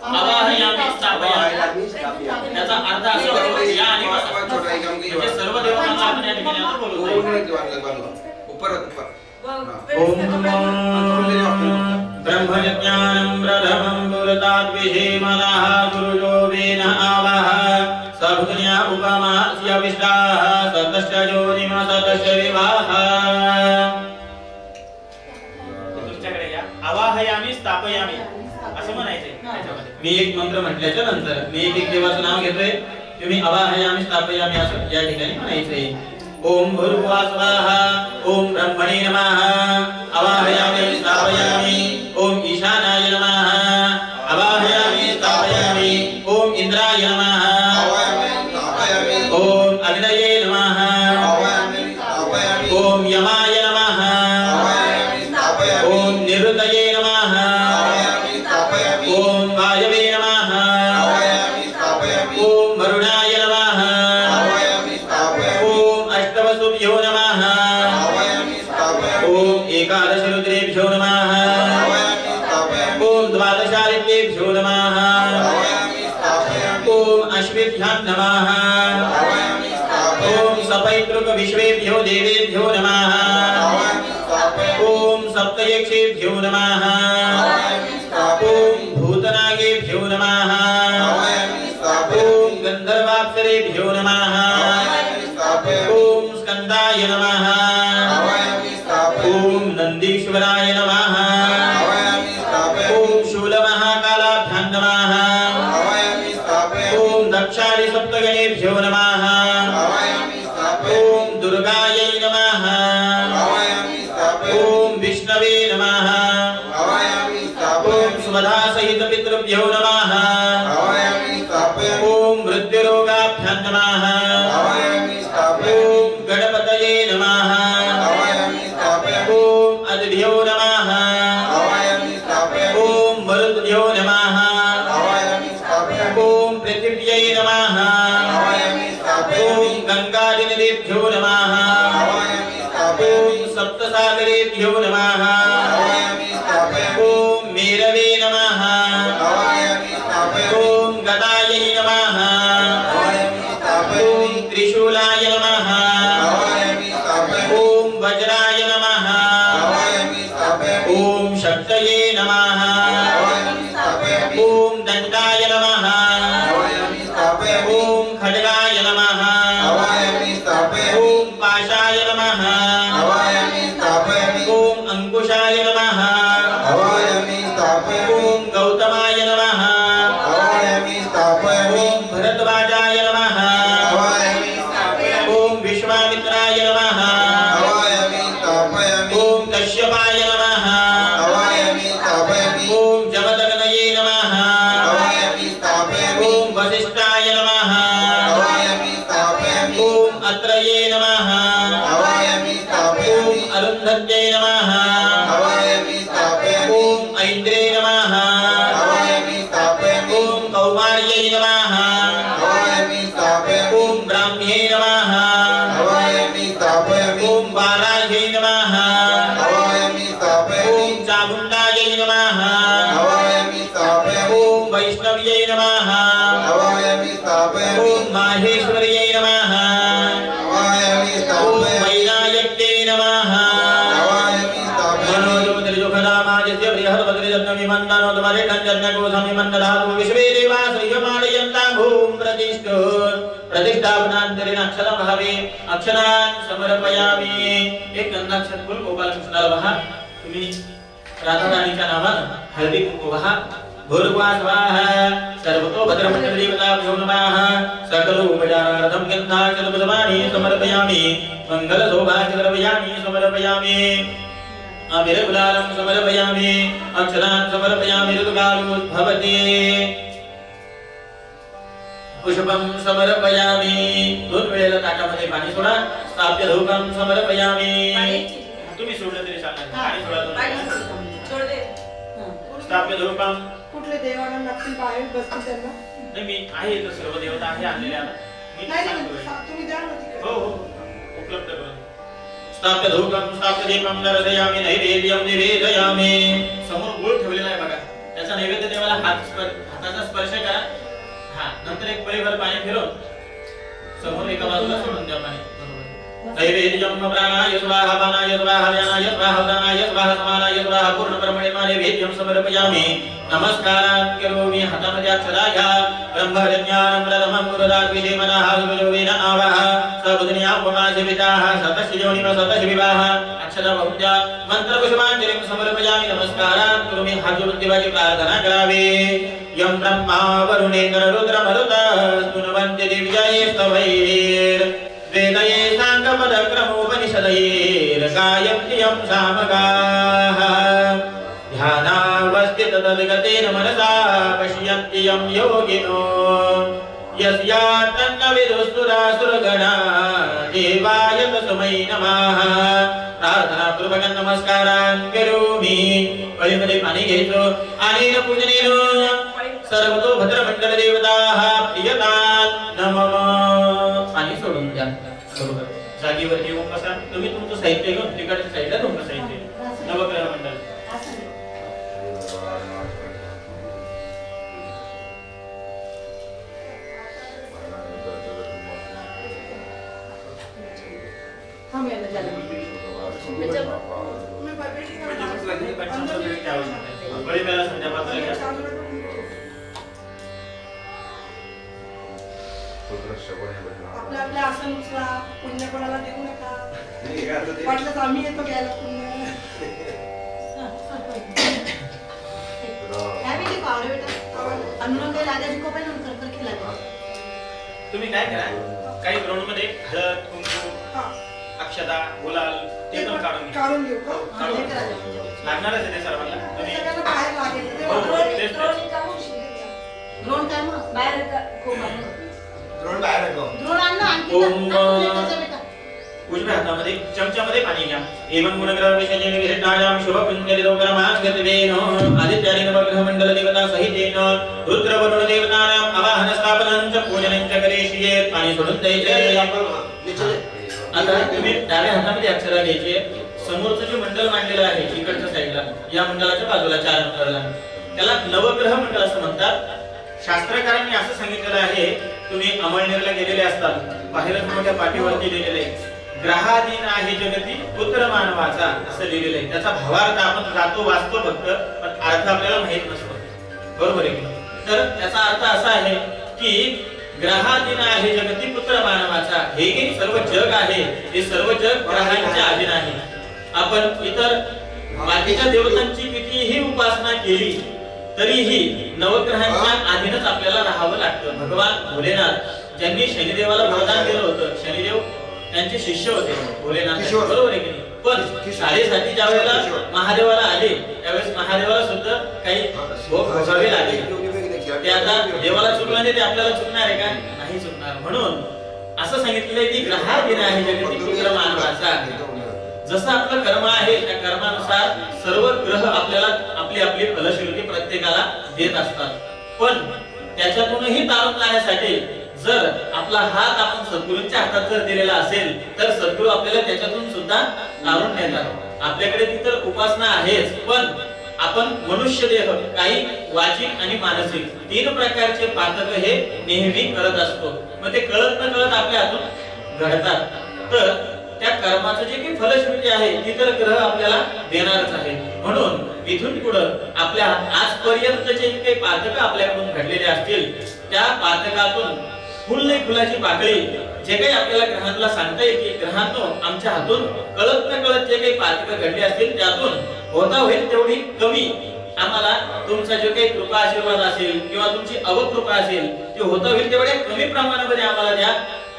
आवाहयामी स्थापयामी त्याचा अर्थ असा होतो या आणि म्हणजे सर्व देवतांना आपण या ठिकाणी आता बोलतोय ब्रह्मज्ञानं प्रथमं पुरताद्विषेमनः गुरुजो वेन आवः सबुद्न्या उपमास्य विष्टाः सतश्च योनिमा सतश्च विवाह तुमच्याकडे या आवाहयामी स्थापयामी असं म्हणायचंय त्याच्यामध्ये मी एक मंत्र म्हटल्याच्या नंतर मी एक देवाचं नाव घेतोय तुम्ही आवाहयामी स्थापयामी असं या ठिकाणी म्हणायचंय ओम भूर्भुवः स्वः ओम ब्रह्मणे नमः आवाहयामि स्थापयामि ओम ईशानाय नमः आवाहयामि स्थापयामि ओम इंद्राय नमः ओम अग्नये नमः ओम यमाय नमः ओम निरुतये नमः ओम वायवे नमः ओम वरुणाय नमः अष्टवसुभ्यो नमः ओम एकादश रुद्रेभ्यो नमः ओम द्वादशादित्येभ्यो नमः ओम अश्वेभ्यां नमः ओम सपैतृक विश्वेभ्यो देवेभ्यो नमः ओम सप्तयक्षेभ्यो नमः ओम भूतनागेभ्यो नमः ओम गंधर्वाप्सरेभ्यो नमः ओम स्कंदाय नमः ओम नंदीश्वराय नमः ओम शूलमहाकालाभ्यां नमः ओम दक्षादि सप्तगणेभ्यो नमः ओम दुर्गायै नमः ओम विष्णवे नमः ओम सुमधा सहित पितृभ्यो नमः ओम मृत्युरोगाभ्यां नमः ओम गणपतये नमः ओम अद्भ्यो नमः ओम मरुद्भ्यो नमः ओम पृथिव्यै नमः ओम गंगादिनदेभ्यो नमः ओम सप्तसागरेभ्यो नमः ओम मेरवे नमः ओम गदायै नमः ओम त्रिशूलाय नमः ओम वज्राय नमः ओम शक्तये नमः ओम दंडाय नमः ओम वसिष्ठाय नमः हवायामि स्थापयामि ओम अत्रये नमः हवायामि स्थापयामि ओम अरुन्धत्यै नमः हवायामि स्थापयामि ओम ऐन्द्रे नमः हवायामि स्थापयामि ओम कौमार्यै नमः हवायामि स्थापयामि ओम ब्राह्म्ये नमः हवायामि स्थापयामि ओम बालायै नमः हवायामि स्थापयामि ओम चामुण्डायै नमः हवायामि स्थापयामि ओम वैष्णव्यै नमः हवायामि स्थापयामि ओम माहेश्वर्यै नमः हवायामि ओम स्थापयामि वैनायक्यै नमः हवायामि स्थापयामि मनोज्योतिर्जुखदामाजस्य बृहद्वज्रजन्मविमन्दनोदमरेणञ्जन्यकोशमिमन्दधातु विश्वे देवाः संयमालयन्तां भूं प्रतिष्ठो प्रतिष्ठापनान्तरेण अक्षरं भावे अक्षरान् समर्पयामि. एक गंधाक्षर फुल गोपालकृष्णाला वहा. तुम्ही राधाराणीच्या नावानं हळदी कुंकू वहा. भूर्भुवः स्वाहा सर्वतो भद्रमण्डलदेवताभ्यो नमः. सकलोपचारार्थं गन्धाक्षरपुष्पाणि समर्पयामि. मङ्गलसौभाग्यद्रव्याणि समर्पयामि. अभिरकुलालं समर्पयामि. अक्षरान् समर्पयामि. ऋतुकालोद्भवति पुष्पं समर्पयामि. 2 वेळेला ताटामध्ये पाणी सोडा. स्थाप्य धूपं समर्पयामि. तुम्ही सोडलं तरी चालेल. पाणी सोडा तुम्ही. सोड दे. स्थाप्य धूपं. कुठले देवाला लागतील बाहेर बसतील त्यांना नाही मी आहे इथं सर्व देवता आहे आणलेल्या मी नाही सांगतोय. तुम्ही द्या ना तिकडे. हो हो उपलब्ध करून. स्थाप्य धूपं स्थाप्य दीपं दर्शयामि नैवेद्यं निवेदयामि. समोर गुळ ठेवलेला आहे बघा. त्याचा नैवेद्य देवाला हाताचा स्पर्श करा. हा नंतर एक परिभर पाणी फिरवून समोर एका बाजूला सोडून द्या पाणी. नैवेद्यं प्राणाय स्वाहा पानाय स्वाहा व्यानाय स्वाहा उदानाय स्वाहा समानाय स्वाहा पूर्ण ब्रह्मणे नैवेद्यं समर्पयामि. नमस्कारान् करोमि. हातामध्ये अक्षरा घ्या. ब्रह्मज्ञानं प्रथमं गुरुदात् विधेमनः गुरुवेन आवह सबुद्न्या उपमासेविताः सतशियोनिम सतशिविवाः. अक्षरा वाहून द्या. मंत्रपुष्पाञ्जलिं समर्पयामि. नमस्कारान् करोमि. हात जोडून देवाची प्रार्थना करावी. यं ब्रह्मा वरुणेन्द्र रुद्र मरुतः स्तुवन्ति दिव्यैः स्तवैः वेदये साङ्गपदक्रमोपनिषदैर्गायन्त्यं सामगाः. ध्यानावस्थिततद्गतेन मनसा पश्यन्ति यं योगिनो यस्यात्तन्नविदुस्तुरासुरगणा देवाय तस्मै नमः. प्रार्थनापूर्वक नमस्कारान् करोमि. वळीमध्ये पाणी घ्यायचं. अनेन पूजनेन सर्वतो भद्रमण्डलदेवताः प्रियतान् नमः. पाणी सोडून द्या. बरोबर जागेवर येऊन बसा. तुम्ही तुमचं साहित्य घेऊन तिकडच्या साईडला तुमचं साहित्य नवग्रह मंडळ. आपल्या आपल्या आसन उचला. पुण्य कोणाला देऊ नका. वाटलं आम्ही येतो घ्यायला पुण्य. तुम्ही काय करा. काही द्रोणमध्ये हळद कुंकू अक्षता गुलाल ते पण काढून घेऊ. लागणारच आहे ते सर्वांना. तुम्ही बाहेर लागेल. द्रोण काय मग बाहेर द्रोण बाहेर नको. द्रोण आण ना. उजव्या हातामध्ये चमच्यामध्ये पाणी घ्या. एवं गुणग्रहविषये विहितायां शुभपुण्यलितोग्रमागतवेन आदित्यानि नवग्रहमण्डल देवता सहितेन रुद्रवरुण देवतानां आवाहन स्थापनं च पूजनं च करिष्ये. पाणी सोडून द्यायचे. आता तुम्ही डाव्या हातामध्ये अक्षरा घ्यायची. समोरचं जे मंडळ मांडलेलं आहे इकडच्या साईडला या मंडळाच्या बाजूला 4 नंबरला त्याला नवग्रह मंडळ असं म्हणतात. शास्त्रकारांनी असं सांगितलेलं आहे. तुम्ही अमळनेरला गेलेले असतात. बाहेरच मोठ्या पाठीवरती लिहिलेले ग्रहाधीन आहे जगती पुत्र मानवाचा असं लिहिलेलं आहे. त्याचा भावार्थ आपण जातो वाचतो फक्त पण अर्थ आपल्याला माहित नसतो. बरोबर आहे. तर त्याचा अर्थ असा आहे की ग्रहाधीन आहे जगती पुत्र मानवाचा. हे जे सर्व जग आहे हे सर्व जग ग्रहांच्या अधीन आहे. आपण इतर बाकीच्या देवतांची कितीही उपासना केली तरीही नवग्रहांच्या अधीनच आपल्याला राहावं लागतं. भगवान भोलेनाथ ज्यांनी शनिदेवाला वरदान दिलं होतं. शनिदेव त्यांचे शिष्य होते भोलेनाथ. बरोबर आहे की नाही. पण साडेसाती ज्या वेळेला महादेवाला आले त्यावेळेस महादेवाला सुद्धा काही भोग भोगावे लागले. ते आता देवाला चुकलं नाही, ते आपल्याला चुकणार आहे का? नाही चुकणार. म्हणून असं सांगितलंय की ग्रहाधीन आहे जगती पुत्र मानवाचा. जसं आपलं कर्म आहे त्या कर्मानुसार सर्व ग्रह आपल्याला आपली आपली फलश्रुती प्रत्येकाला देत असतात. पण त्याच्यातूनही तारून जाण्यासाठी जर आपला हात आपण सद्गुरूंच्या हातात जर दिलेला असेल तर सद्गुरू आपल्याला त्याच्यातून सुद्धा तारून नेतात. आपल्याकडे ती तर उपासना आहेच, पण आपण मनुष्य देह काही वाचिक आणि मानसिक तीन प्रकारचे पातक हे नेहमी करत असतो. मग ते कळत न कळत आपल्या हातून घडतात. तर त्या कर्माचं जे काही फलश्रुती आहे ती तर ग्रह आपल्याला देणारच आहे. म्हणून इथून पुढं आपल्या आजपर्यंत जे काही पातक आपल्याकडून घडलेले असतील त्या पातकातून फुल नाही फुलाची पाकळी जे काही आपल्याला ग्रहांना सांगता येईल, ग्रहांनो आमच्या हातून कळत न कळत जे काही पातक घडले असतील त्यातून होता होईल तेवढी कमी आम्हाला तुमचा जो काही कृपा आशीर्वाद असेल किंवा तुमची अवकृपा असेल ते होता होईल तेवढ्या कमी प्रमाणामध्ये आम्हाला द्या.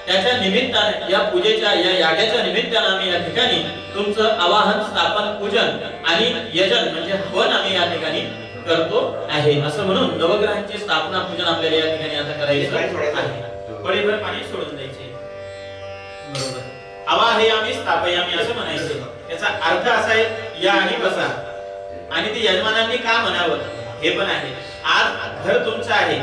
त्याच्या निमित्ताने या पूजेच्या या यागाच्या निमित्ताने आम्ही या ठिकाणी तुमचं आवाहन स्थापन पूजन आणि यजन म्हणजे हवन आम्ही या ठिकाणी करतो आहे. असं म्हणून नवग्रहांची स्थापना पूजन आपल्याला या ठिकाणी आता करायचं आहे. पळीभर पाणी सोडून द्यायचे. बरोबर. आवाहयामी स्थापयामी असं म्हणायचं. याचा अर्थ असा आहे या आणि बसा. आणि ते यजमानांनी का म्हणावं हे पण आहे. आज घर तुमचं आहे,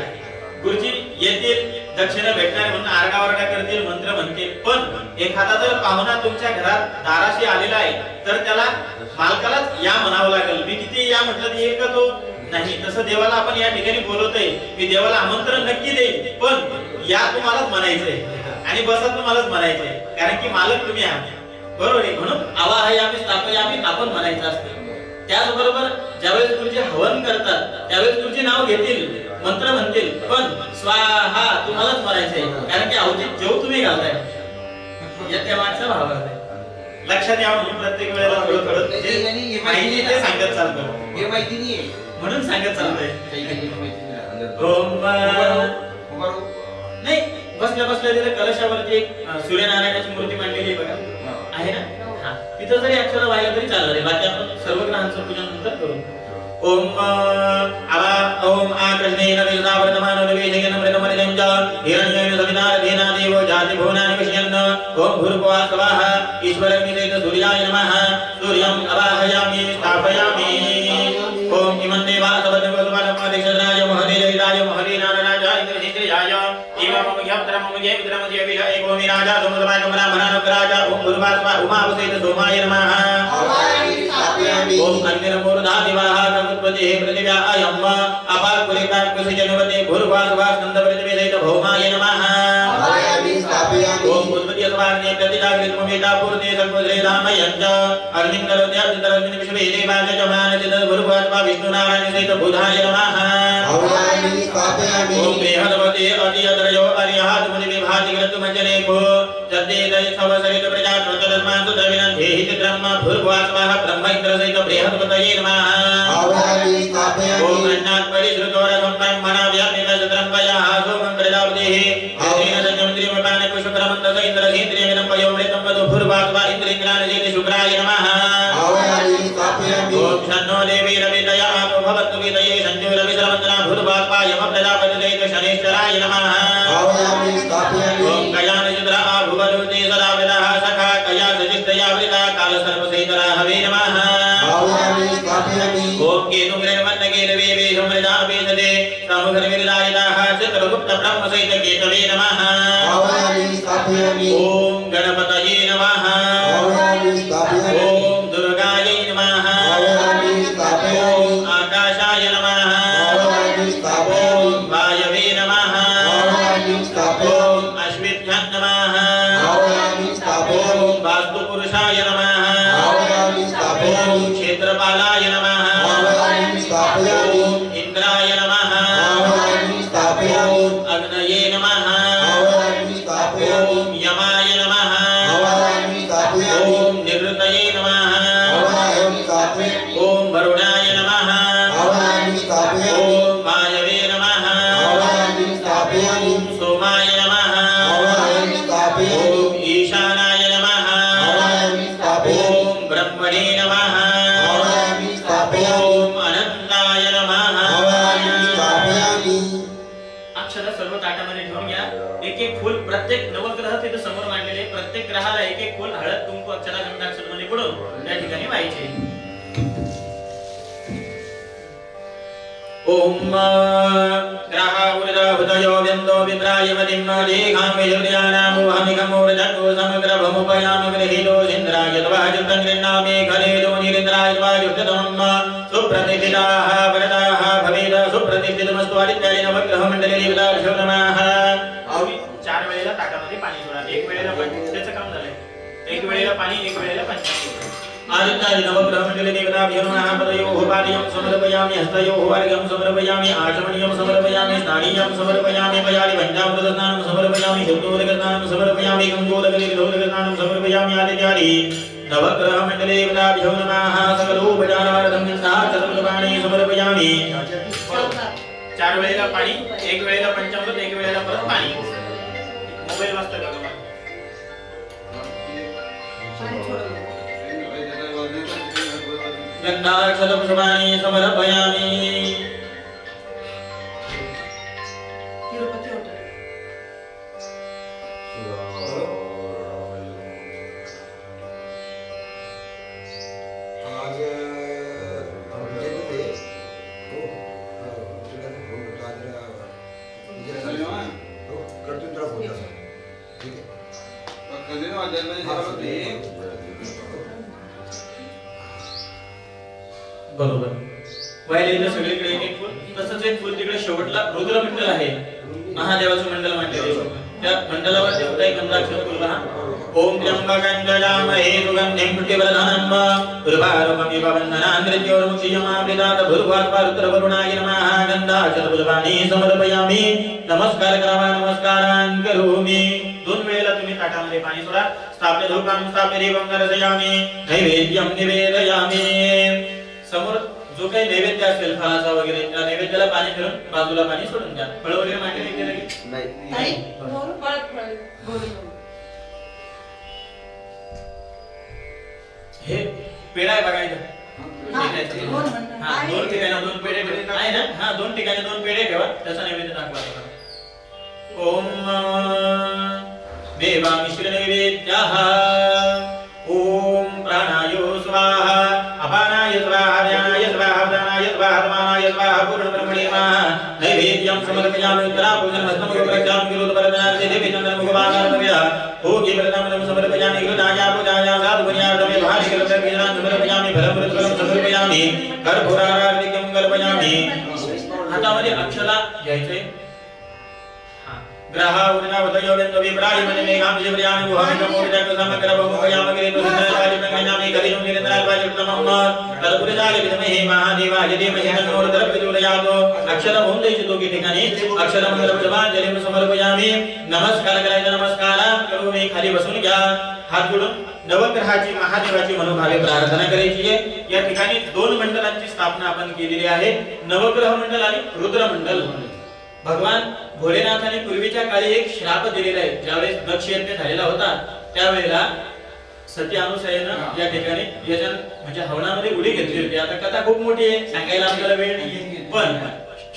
गुरुजी येतील दक्षिणा भेटणार म्हणून आरडाओरडा करतील, मंत्र म्हणतील, पण एखादा जर पाहुणा तुमच्या घरात दाराशी आलेला आहे तर त्याला मालकालाच या म्हणावं लागेल. मी किती या म्हटलं तर येईल का तो? नाही. तसं देवाला आपण या ठिकाणी बोलवतोय, मी देवाला आमंत्रण नक्की देईन, पण या तुम्हालाच म्हणायचंय आणि बसा तुम्हालाच म्हणायचंय, कारण की मालक तुम्ही आहात. बरोबर आहे. म्हणून आवाहयामी स्थापयामी आपण म्हणायचं असतं. त्याचबरोबर ज्यावेळेस गुरुजी हवन करतात त्यावेळेस गुरुजी नाव घेतील, मंत्र म्हणतील, पण स्वाहा तुम्हालाच म्हणायचंय, कारण की अवचित जेव तुम्ही घालताय या त्या मागचा भाव आहे. लक्षात यावं म्हणून प्रत्येक वेळेला थोडं थोडं माहिती ते सांगत चालतं. हे माहिती नाहीये म्हणून सांगत चालतंय. नाही बसल्या बसल्या तिथे कलशावरती एक सूर्यनारायणाची मूर्ती मांडलेली आहे बघा, आहे ना? तिथं जरी अक्षर व्हायला तरी चालणार आहे. बाकी आपण सर्व ग्रहांचं पूजन नंतर करू. ओम ओम आकृष्णेन विदावर्तमान नवेशेन मृतमरिदं च हिरण्येन सविता देना देवो जाति भुवनानि विशयन्. ओम भूर्भुवः स्वः ईश्वरग्निदेत सूर्याय नमः. सूर्यं अवाहयामि स्थापयामि. ओम इमं देवाः सवद्वसुवनमदिक्षराय महदेजयिताय महदीनाराजाय इंद्रजिन्द्रियाय एवं यत्र मम ये पुत्रम ये विला एको विराजा समुद्रमाय कमरामनानुग्राजा. ओम भूर्भुवः स्वः उमावसेत सोमाय नमः. ओम अन्यरमूर्धा दिवाः गणपति पृथिव्या अयम् अपाकुलिता कुशजनवते भूर्भुवः स्वः स्कन्दपृथिवीसहित भौमाय नमः. ओम भूर्भुवः स्वः प्रतिजागृतममेता पूर्ते सर्वश्रेधामयञ्च अर्निन्दरोद्य अर्निन्दरस्मिन् विश्वे देवाय च मानसित भूर्भुवः स्वः विष्णुनारायणसहित बुधाय नमः. ओम बृहद्पते अतियद्रयो अर्यः मुनिविभाति ऋतुमञ्जने भो जद्देदय सवसरित प्रजात्वतधर्मासु दविनन्धेहि चित्रम् भूर्भुवः स्वः ब्रह्मैन्द्रसहित बृहद्पतये नमः. ओम अन्नात् परिश्रुतोरसं ब्रह्मणाव्याप्नितचित्रं वयः सोमं प्रजापतेः तेन सत्यमन्त्रिमपान कुशुक्रमन्तस इन्द्रसेन्द्रियमिदं वयोमृतं वधु भूर्भुवः स्वः इन्द्रेन्द्रानजेति शुक्राय नमः. ओम शन्नो देवी रवितया आपो भवतु वितये संजोरविश्रमन्तना भूर्भुवः स्वः यमप्रजापतिसहित शनैश्चराय नमः. ओम गयानचित्रा भुवनोते सदा विदः सखा कया सजिष्टया वृता कालसर्वसहितरा हवे नमः. ओम केतुग्रहवन्नकेतवे वेशमृदा वेदते समुखनिर्दायिताः चित्रगुप्त ब्रह्मसहित केतवे नमः. ओम गणपतये नमः. ओम दुर्गायै नमः. ओम आकाशाय नमः. ओम वायवे नमः. ओम अश्विभ्यं नमः. ओम वास्तुपुरुषाय नमः. ओम क्षेत्रपालाय नमः. ओम इंद्राय नमः. ओम अग्नये नमः. ओम यमाय नमः. ओम निवृत्तये नमः. ओम वरुणाय नमः. ओम वायवे नमः. ओम सोमाय नमः. ओम ईशानाय नमः. ओम ब्रह्मणे नमः. ओम अनंताय नमः. ताटामध्ये ठेवून घ्या. एक एक फूल प्रत्येक नवग्रह तिथे समोर मांडलेले, प्रत्येक ग्रहाला एक एक फूल हळद कुंकू अक्षरा गंधाक्षरमध्ये बुडवून त्या ठिकाणी व्हायचे. ओम ग्रहावृतयो व्यन्तो विप्रायवतिं देहामेजुर्यानामुहमिकमूर्धको समग्रभमुपयामि गृहीतो इन्द्राय त्वाजुतं गृह्णामि खलेदो निरिन्द्राय त्वाजुतमम् सुप्रतिष्ठिताः वरदाः भवेद सुप्रतिष्ठितमस्तु आदित्याय नवग्रहमण्डले देवताभ्यो नमः. 4 वेळेला ताटामध्ये पाणी सोडा. एक वेळेला त्याचं काम झालंय. एक वेळेला पाणी, एक वेळेला पंचामृत. आदित्याय नवग्रहमण्डले देवताभ्यो नमः. पदयोः पादयं समर्पयामि, हस्तयोः अर्घ्यं समर्पयामि, आचमनीयं समर्पयामि, स्नानीयं समर्पयामि, पयालि पञ्चामृतस्नानं समर्पयामि, शुद्धोदकस्नानं समर्पयामि, गङ्गोदकनिर्धोदकस्नानं समर्पयामि. आदित्यादि नवग्रहमण्डले देवताभ्यो नमः. सकलोपचारार्थं चतुर्पाणी समर्पयामि. 4 वेळेला पाणी, एक वेळेला पंचामृत, एक वेळेला परत पाणी. मोबाईल वाजता का तुम्हाला? गंधाक्षतं शुभानि समर्पयामि. तिरुपती हॉटेल बरोबर. व्हायला सगळीकडे एक एक फूल, तसंच एक फूल तिकडे शेवटला रुद्र मंडल आहे, महादेवाचं मंडल मांडलेले. त्या मंडलावर सुद्धा एक गंधाक्षर फूल पहा. ओम त्र्यंबकं यजामहे सुगन्धिं पुष्टिवर्धनम् उर्वारुकमिव बन्धनान्धृत्योर्मुक्षीयमामृतात् भूर्भुवस्वरुद्रवरुणाय नमः. गन्धाक्षरपुष्पाणि समर्पयामि. नमस्कार करावा, नमस्कारान् करोमि. 2 वेळेला तुम्ही ताटामध्ये पाणी सोडा. स्थाप्य धूपं स्थाप्य दीपं दर्शयामि, नैवेद्यं निवेदयामि. समोर जो काही नैवेद्य असेल फळाचा वगैरे, त्या नैवेद्याला पाणी फिरून बाजूला पाणी सोडून द्या. फळ वगैरे मांडले की नाही? हे पेढा आहे बघा इथं. 2 ठिकाणी 2 पेढे आहे ना. 2 ठिकाणी 2 पेढे ठेवा, त्याचा नैवेद्य दाखवा. ओम देवा मिश्र नैवेद्यः. ओम प्राणायो स्वाहा, अपानाय स्वाहा, ध्यानाय स्वाहा, उदानाय स्वाहा, समानाय स्वाहा, पूर्णब्रह्मणे नमः. नैवेद्यं समर्पयामि. उत्तरापूर्णमस्तमं प्रक्षामि विरोधपरदनार्थे देवी चन्द्रमुखवासनमव्या. भोगिव्रतं समर्पयामि. कृताया पूजाया साधुपुण्यार्थमे भारिकृतं समर्पयामि. फलमृतं समर्पयामि. कर्पूरारार्तिकं कल्पयामि. हातामध्ये अक्षता घ्यायचे. ग्रहावृतयो व्यन्तो विप्रायवतिं देहामेजुर्यानामुहमिकमूर्धको समग्रभमुपयामि गृहीतो इन्द्राय त्वाजुतं खलेदो निरिन्द्राय त्वाजुतमम् तत्पुरुषाय विद्महे महादेवाय धीमहि तन्नो रुद्रः प्रचोदयात्. अक्षर होऊन द्यायचे दोघी ठिकाणी. अक्षरमंगलपुष्पांजलिं समर्पयामि. नमस्कार करायचा, नमस्कार करून खाली बसून घ्या. हात जोडून नवग्रहाची महादेवाची मनोभावे प्रार्थना करायची आहे. या ठिकाणी 2 मंडलांची स्थापना आपण केलेली आहे, नवग्रह मंडल आणि रुद्र मंडल. भगवान भोलेनाथाने पूर्वीच्या काळी एक श्राप दिलेला आहे. ज्यावेळेस दक्ष यज्ञ झालेला होता त्यावेळेला सती अनुसयेनं या ठिकाणी यजन म्हणजे हवनामध्ये उडी घेतली होती. आता कथा खूप मोठी आहे, सांगायला आपल्याला वेळ नाहीये, पण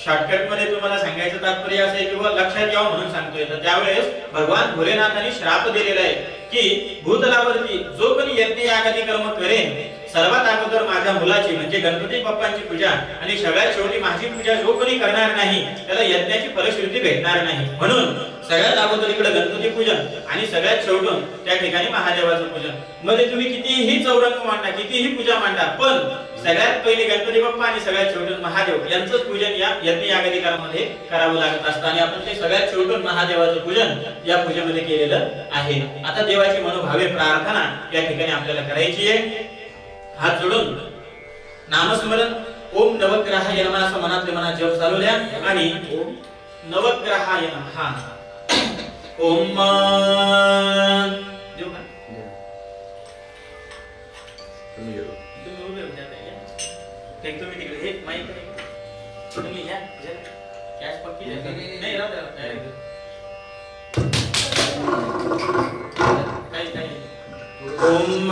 शॉर्टकट मध्ये तुम्हाला सांगायचं तात्पर्य असं आहे किंवा लक्षात यावं म्हणून सांगतोय. तर त्यावेळेस भगवान भोलेनाथाने श्राप दिलेला आहे की भूतलावरती जो कोणी यज्ञ यागादी कर्म करेन, सर्वात अगोदर माझ्या मुलाची म्हणजे गणपती बाप्पांची पूजा आणि सगळ्यात शेवटी माझी पूजा जो कोणी करणार नाही त्याला यज्ञाची फलश्रुती भेटणार नाही. म्हणून सगळ्यात अगोदर इकडे गणपती पूजन आणि सगळ्यात शेवटून त्या ठिकाणी महादेवाचं पूजन. मध्ये तुम्ही कितीही चौरंग मांडा, कितीही पूजा मांडा, पण सगळ्यात पहिले गणपती बाप्पा आणि सगळ्यात शेवटून महादेव यांचंच पूजन या यज्ञ यागादी कर्मामध्ये करावं लागत असतं. आणि आपण ते सगळ्यात शेवटून महादेवाचं पूजन या पूजेमध्ये केलेलं आहे. आता देवाची मनोभावे प्रार्थना या ठिकाणी आपल्याला करायची आहे. हात जोडून नामस्मरण ओम नवग्रहाय नमः असं मनातल्या मनात जप चालू द्या. आणि ओम नवग्रहाय नमः. ओम देऊ का तुम्ही उभे होत्या ते तुम्ही तिकडे हे माईक तुम्ही या कॅश पक्की नाही राहू द्या. काही ओम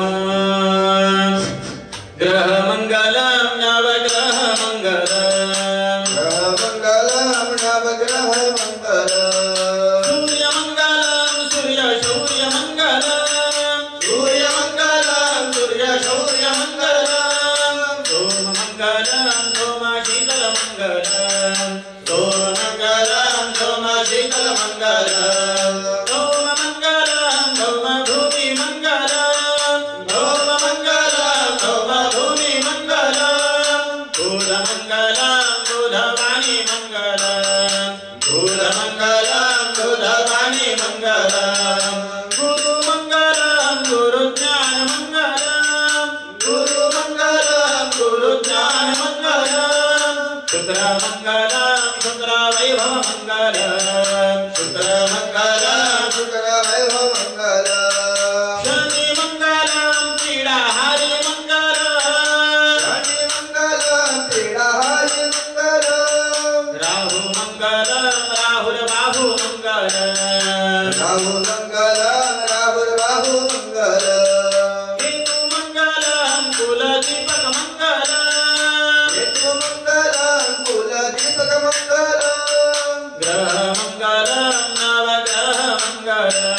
ग्रह मंगलम नवग्रह मंगलम, ग्रह मंगलम नवग्रह मंगलम, मंगलम ओम मंगलम ओम भूमि मंगलम ओम मंगलम ओम भूमि मंगलम भूल मंगलम बुधवाणी मंगलम भूल मंगलम बुधवाणी मंगलम गुरु मंगलम गुरु ज्ञान मंगलम गुरु मंगलम गुरु ज्ञान मंगलम शुक्र मंगलम शुक्र वैभव मंगलम शुक्र मंगलम शुक्र वैभव मंगलम शनि मंगलम पीडाहारी मंगलम शनि मंगलम पीडाहारी मंगलम राहु मंगलम राहुल बाहु मंगलम राहु मंगलम राहुल बाहु मंगलम केतु मंगलम कुलदीपक मंगलम केतु मंगलम कुलदीपक मंगलम ग्रह मंगलम नवग्रह मंगलम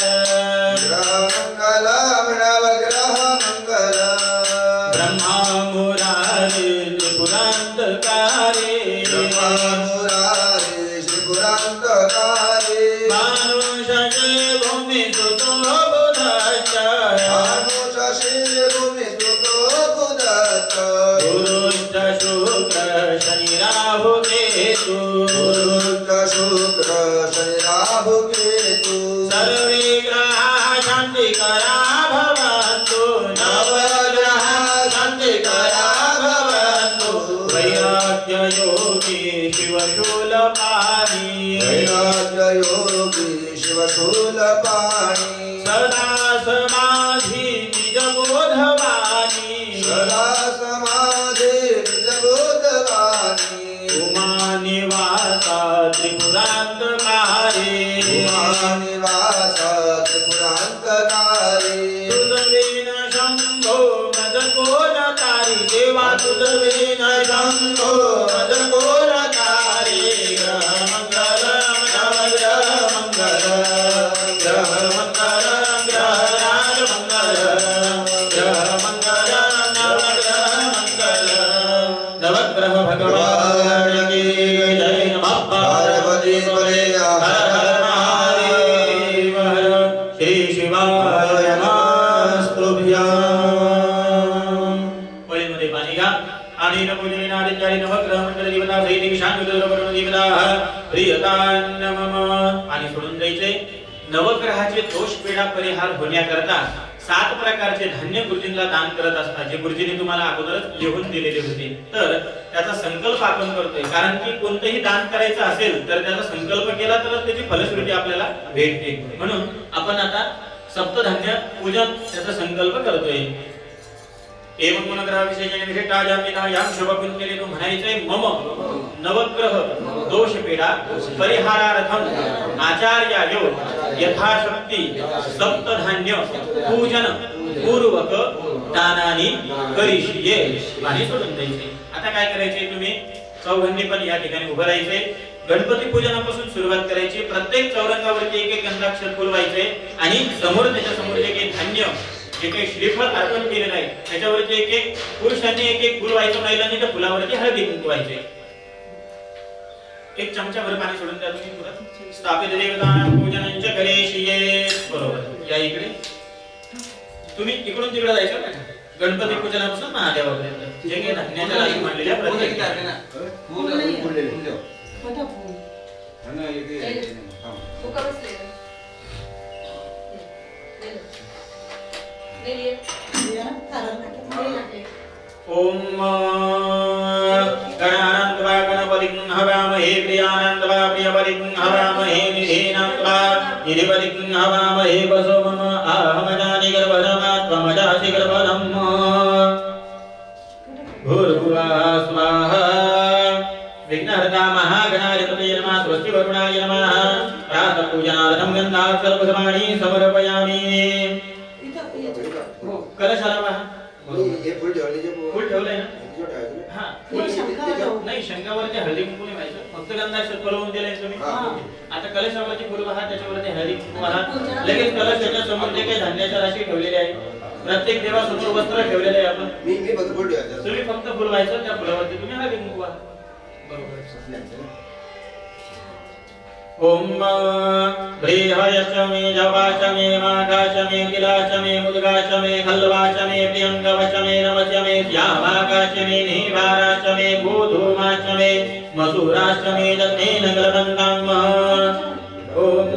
ग्रह मंगलम नवग्रह मंगलम ब्रह्मा मुरारी त्रिपुरांतकारी ब्रह्मा मुरारी त्रिपुरांतकारी मानुषे भूमि सुतो बुधश्च मानुषे भूमि सुतो बुधश्च गुरुश्च शुक्र शनि राहु केतु गुरुश्च शुक्र शनि राहु केतु सर्वे ग्रहाः शान्तिकरा भवन्तु नवग्रहाः शान्तिकरा भवन्तु वैराग्य योगी शिवशूलपाणि वैराग्य योगी शिवशूलपाणि सदा समाधि निजबोधवाणी सदा समाधि निजबोधवाणी उमा निवासा त्रिपुरान्तकारी उमा निवासा त्रिपुरान्तकारी तुझविन शंभो मदकोलकारी देवा तुझविन शंभो मदकोलकारी ग्रह मंगलम नवग्रह मंगलम ग्रह मंगलम ग्रहराज मंगलम ग्रह मंगलम नवग्रह मंगलम नवग्रह भगवान की जय नमः पार्वती पते हर हर महादेव हर श्री शिवाय नमस्तुभ्यं पळीमध्ये पाणी घ्या आणि नपूजनेन आदित्यादि नवग्रह मंडल देवता सहित विशांतरुद्र देवता प्रियतान्नमम आणि सोडून द्यायचे नवग्रहाचे दोष पीडा परिहार होण्याकरता 7 प्रकारचे धान्य गुरुजींना दान करत असतात जे गुरुजींनी तुम्हाला अगोदरच लिहून दिलेले होते तर त्याचा संकल्प आपण करतोय कारण की कोणतेही दान करायचं असेल तर त्याचा संकल्प केला तरच त्याची फलश्रुती आपल्याला भेटते म्हणून आपण आता सप्तधान्य पूजन त्याचा संकल्प करतोय एवं गुणग्रह विशेषणे विशिष्टाजामिना यां शुभकुंजले तो म्हणायचे मम नवग्रह दोष पीडा परिहारार्थम आचार्यायो यथाशक्ती सप्तधान्य पूजन पूर्वक दानानी करिष्ये आणि सोडून द्यायचे आता काय करायचे तुम्ही चौघांनी पण या ठिकाणी उभं राहायचे गणपती पूजनापासून सुरुवात करायची प्रत्येक चौरंगावरती एक गंधाक्षर फुलवायचे आणि समोर त्याच्या समोर एक धान्य जे काही श्रीफळ अर्पण केलेलं आहे त्याच्यावरती एक पुरुषांनी एक फुल व्हायचं महिलांनी त्या फुलावरती हळदी कुंकवायचे एक चमचा भर पाणी सोडून द्या तुम्ही पुरत स्थापित देवतानां पूजनंच करिष्ये बरोबर या इकडे तुम्ही इकडून तिकडे जायचं ना गणपती पूजनापासून महादेवापर्यंत जे काही धान्याच्या राशी मांडलेल्या प्रत्येक ओम गणानंदवा गणपतिं हवामहे प्रियानंदवा प्रियपतिं हवामहे निधीनंदवा निधिपतिं हवामहे वसो मम आहमजानि गर्भधमात्मजासि गर्भधम् भूर्भुवः स्वाहा विघ्नहर्ता महागणाधिपतये नमः स्वस्ति वरुणाय नमः प्रातःपूजनार्थं गन्धाक्षरपुष्पाणि समर्पयामि कलशाला पहा हे फुल ठेवलंय ना हां नाही शंकावरती हळदी कुंकू नाही व्हायचं फक्त गंधाक्षर फुलवून दिलंय तुम्ही आता कलशावरती फुल वाहा त्याच्यावरती हळदी कुंकू वाहा लगेच कलशाच्या समोर जे काही धान्याच्या राशी ठेवलेले आहे प्रत्येक देवासमोर वस्त्र ठेवलेले आहे आपण मी फक्त फुल ठेवायचं तुम्ही फक्त फुल व्हायचं त्या फुलावरती तुम्ही हळदी कुंकू वाहा बरोबर ओम ब्रीहयश्च मे जवाश्च मे माघाश्च मे किलाश्च मे मुद्गाश्च मे खल्वाश्च मे प्रियंगवश्च मे नमश्च मे श्यामाकाश्च मे नीवाराश्च मे गोधूमाश्च मे मसूराश्च मे दत्तेन गलबन्ताम् ओम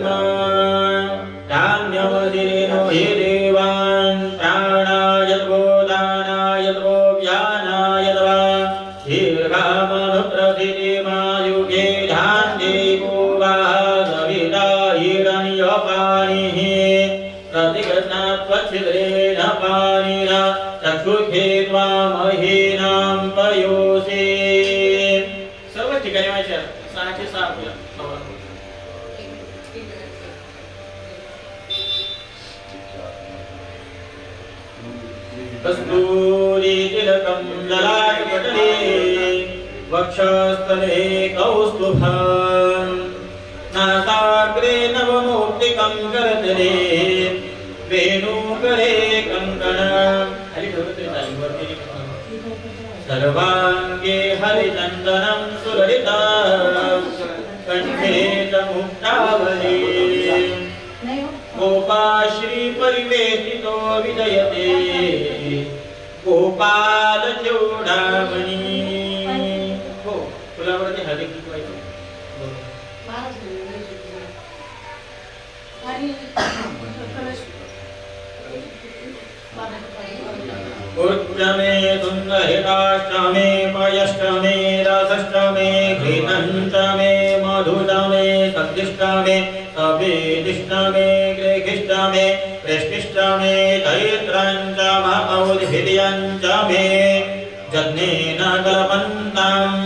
धान्यमदिरेनो हि देवान् प्राणाय दानाय व्यानाय वा दीर्घामनुप्रतिमायुगे धान्ये गोवासविता हिरण्यपाणिः प्रतिगतात्वच्छिद्रेण पाणिना चक्षुषे त्वामहीनां पयोषे। सर्व ठिकाणी वाचा 606 आपल्या कस्तूरी तिलकं ललाटपटले वक्षस्थले कौस्तुभं नासाग्रे नवमौक्तिकं करतले वेणुकरे कंकणं सर्वांगे हरिचन्दनं सुललितं कंठे च मुक्तावली गोपाश्री परिवेशितो विजयते गोपाल चूडामणी। हो फुलावरती हळदी कुंकू व्हायचं उत्तमे तुंगहिताष्टमे पयष्टमे रसष्टमे घृतञ्चमे मधुतमे सब्दिष्टमे सवेदिष्टमे ग्रेहिष्टमे प्रेष्टिष्टमे चैत्रञ्चम औद्भिर्यञ्चमे जज्ञेन कल्पन्ताम्।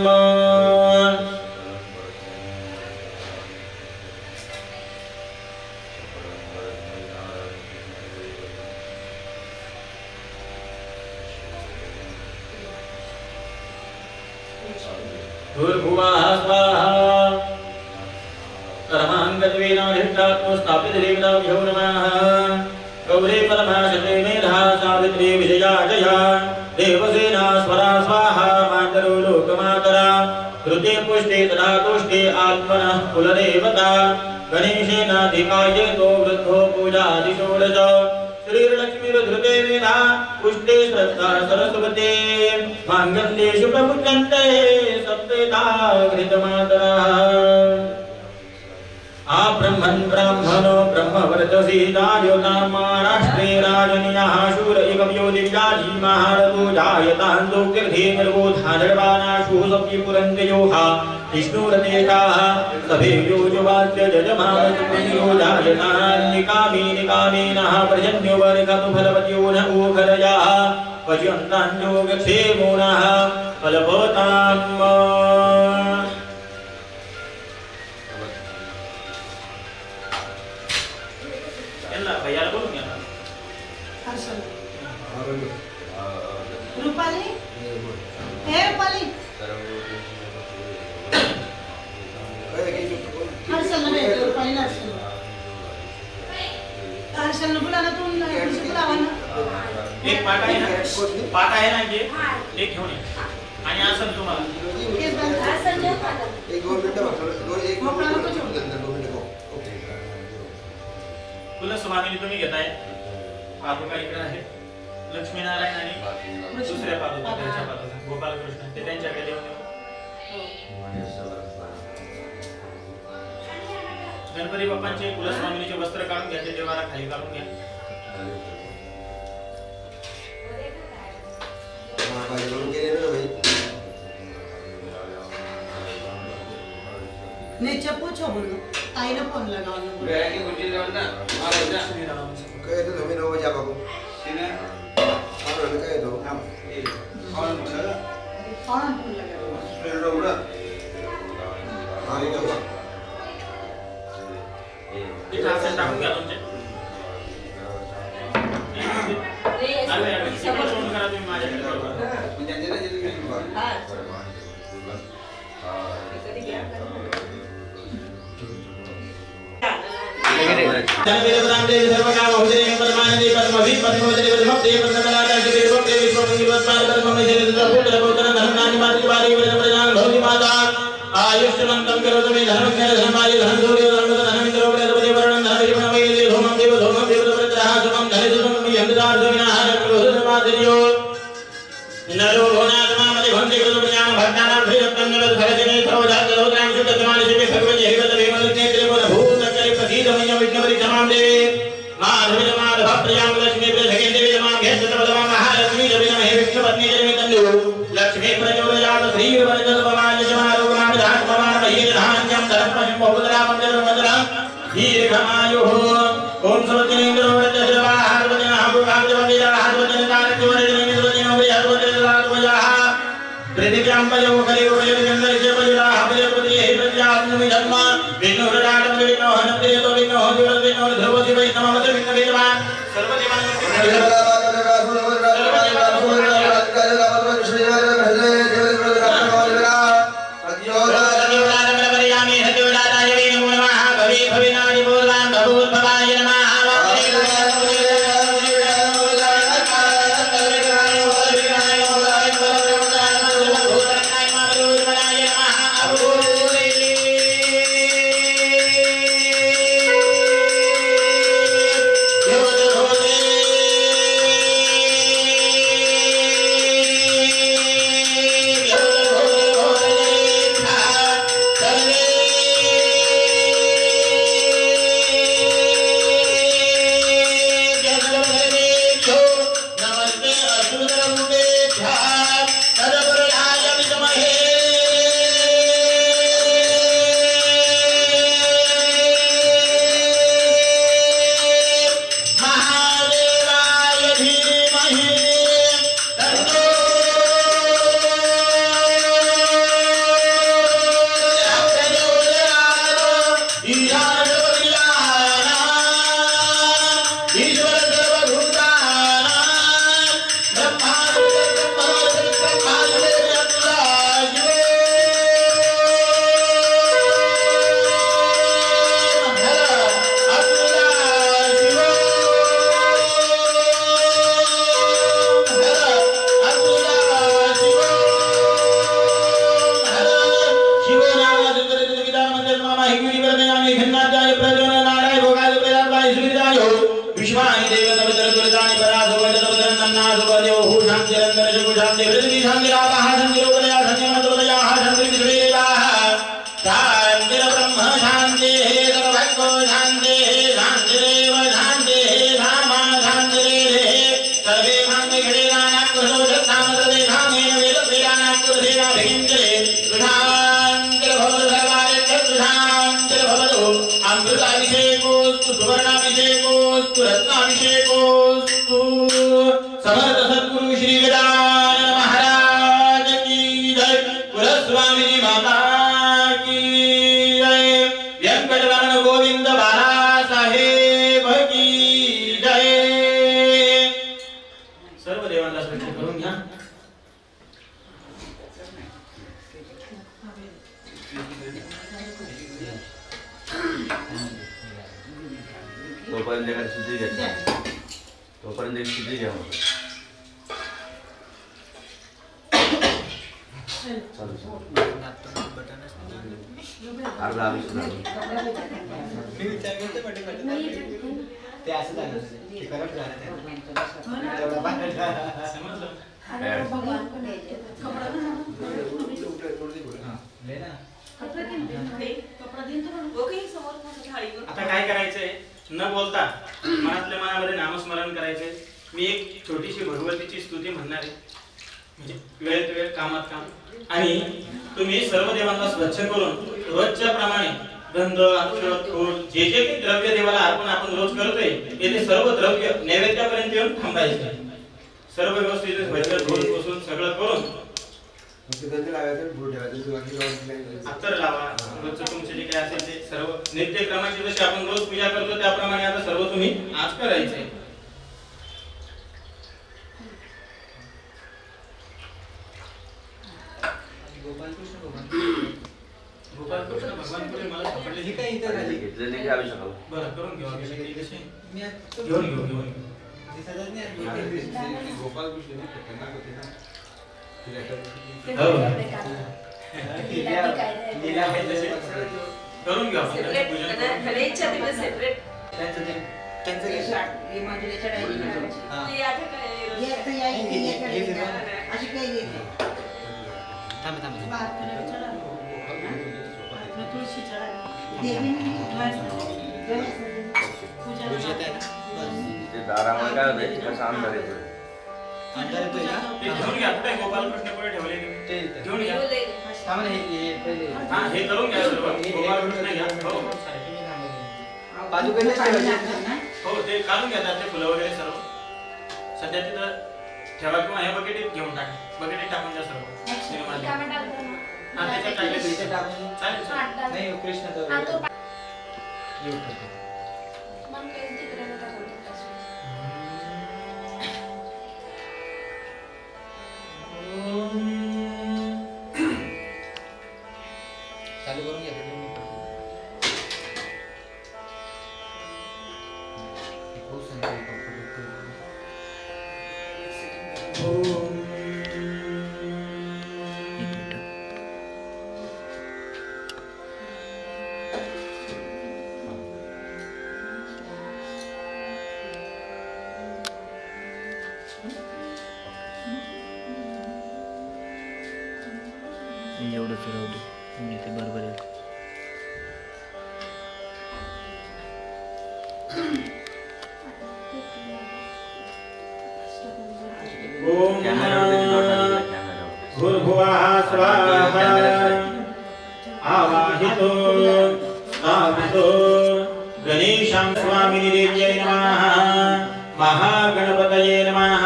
भूर्भुवः स्वाहा कर्माङ्गद्वेनाधिष्ठात्मो स्थापितदेवताभ्यो नमः। गौरी परमाशते मेधा सावित्री विजया जया देवसेना स्वरा स्वाहा मातरो लोकमातरा श्रुते पुष्टे तदा तुष्टे आत्मनः कुलदेवता गणेशेनाधिकायतो वृद्धो पूजादिषोडश श्रीलक्ष्मीर्धृते मेधा पुष्टे श्रद्धा सरस्वते माङ्गल्येषु प्रमुच्यन्ते सप्तेता घृतमातरः। आब्रह्मन् ब्राह्मणो ब्रह्मवर्चसी दार्योतां महाराष्ट्रे राजनीयः शूर एकव्यो दिव्याजी महारथो जायतान्तो कीर्ति निर्बोधाधर्वानाशु सप्तिपुरन्दयोः विष्णुरतेजाः सभेयो युवास्य जजमानसुपुण्यो जायतान्निकामी निकामीनः पर्जन्यो वर्गतु फलवत्यो न ऊखरयाः पश्यन्तान्योगक्षेमो नः फलभवताम्। भैयाला बोलून घ्या रुपाली हे रुपाली हर्षलला भेट रुपाली हर्षलला बुलाला तू बुलावा ना एक पाट आहे ना जे एक घेऊन ये आणि आसन तुम्हाला एक 2 मिनिटं कुलस्वामिनी तुम्ही घेताय पादुका इकडे आहे लक्ष्मीनारायण आणि दुसऱ्या पादुका त्यांच्या पादुका गोपालकृष्ण ते त्यांच्याकडे देऊन गणपती बाप्पांचे कुलस्वामिनीचे वस्त्र काढून घ्या ते देवाला खाली काढून घ्या नीचे पूछो बोलो ताई ने फोन लगाओ बेटी गुंजी देवन ना मारो ना काय तो तुम्ही नव जा बाबू सीने और काय तो हम कौन बोला कौन फोन लगाओ फिर रोड़ा आणि तो ते आसन टाकून घ्या तुमचे अरे समोर फोन करा तुम्ही माझ्याकडे म्हणजे त्यांना जे तुम्ही हां जनवेदनांते सर्वकाम बहुते परमानंदे परमभि परमवदने वदभक्ते परमनादांते विभक्ते विश्वमंगल वत्पाल परममेश्वरे पुत्र पुत्र धर्मनानि मातृ वारी वदन प्रजान भवति माता आयुष्यमन्तं करोतु मे धनमग्नधनमाय धनसूर्यो धनमिन्द्रो प्रजपति वरुणं धनविष्णवे धूमं देववृत्रः शुभं धनिसुतं यन्त्रार्जुविनाहारक्रोधमादिर्यो नरो भुवनात्मामति भन्ति कृतुज्ञान भक्तानां भृजत्तं नरधरजने सर्वजातदौत्रां शुद्धतमानिशिवे भगवति हरिवदवेमनुज्ञेत्रिपुरभूतकरि प्रसीदमय्य विष्णुपरि क्षमां देवे माधविरमाधव प्रियां लक्ष्मी प्रसखे देवी नमां घेस्तवदमां महालक्ष्मी जपिनमहे विष्णुपत्नी जनितन्दु लक्ष्मी प्रचोदयात् श्रीवरजल्पमाय जमारोगमाविधात्ममां महीरधान्यं धर्मं बहुदरामं जलमदरां दीर्घमायुः ओम सर्वजनेन्द्रो वरदशवाहारवदनः भूभाग्यवन्दिताहारवदनतारकवरजनेन्द्रजनोभयात्वजनतात्वजाः पृथिव्यां पयो कलियो वयोजन्दर्शे पयुराः पयोपतिः प्रत्यात्मनि धर्म विष्णुहृदानं विष्णोहनप्रियतो विष्णोः ध्रुवति वैष्णवमत विष्णुवेदवान् आता काय करायचंय न बोलता मनातल्या मनामध्ये नामस्मरण करायचंय. मी एक छोटीशी भगवतीची स्तुती म्हणणार आहे, म्हणजे वेळेत वेळ कामात काम. आणि तुम्ही सर्व देवांना स्वच्छ करून रोजच्या प्रमाणे गंध अक्षत फूल जे जे काही द्रव्य देवाला अर्पण आपण रोज करतोय ते सर्व द्रव्य नैवेद्यापर्यंत येऊन थांबायचे. सर्व व्यवस्थित व्हायचं, धुवून पुसून सगळं करून अत्तर लावा. रोजचं तुमचे जे काय असेल ते सर्व नित्यक्रमाची जशी आपण रोज पूजा करतो त्याप्रमाणे आता सर्व तुम्ही आज करायचे. गोपाल कृष्ण भगवान पुढे मला सापडले. हे काय इथे झाले घेतलेले की आवश्यक बरं करून घेऊ अभिषेक कसे मी घेऊन दिसतच नाही. गोपाल कृष्ण त्यांना होते ना हो लीला काय तसे करून घ्या आपण सेपरेट पूजन त्यांना करून. भलेच्या दिवस सेपरेट त्यांचं ते आता काय अशी काही देते थांब थांब बाथरूम चढा तुळशी चढा देवी पूजेत आहे ना बस ते दारामध्ये काय होते कसं अंधार येतोय अंधार येतोय का ते घेऊन घ्या कुठे गोपालकृष्ण पुढे ठेवले तुम्ही ते घेऊन घ्या थांब ना हे पहिले हा हे करून घ्या सर्व गोपालकृष्ण घ्या हो बाजूकडे ठेवायचे ना हो ते काढून घ्या त्यातले फुलं वगैरे सर्व सध्या तिथं ठेवा किंवा हे बकेटीत घेऊन टाका बकेटीत टाकून द्या सर्व सिनेमात हा त्याच्यात टाकले इथे तरी टाकून चालेल चालेल. नाही कृष्ण तर येऊ टाकू. चालू करून घ्या ते दोन्ही पण. खूप संकल्प करतो. एवढंच राहू दे म्हणजे ते बरोबर आहे. ओम कॅमेरा भूर्भुवः स्वाहा आवाहितो स्थापितो गणेशं स्वामिने देव्यै नमः महागणपतये नमः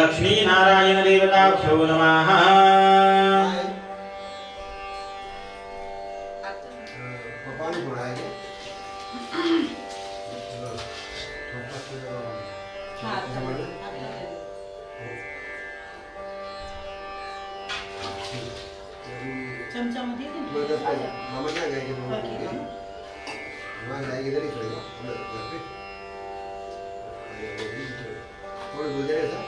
लक्ष्मीनारायण देवताभ्यो नमः पाणी थोडं आहे चमचामध्ये मामा काय काय मामा जाएगी इधर ही खड़ेगा थोड़ा दूर जाएगा सर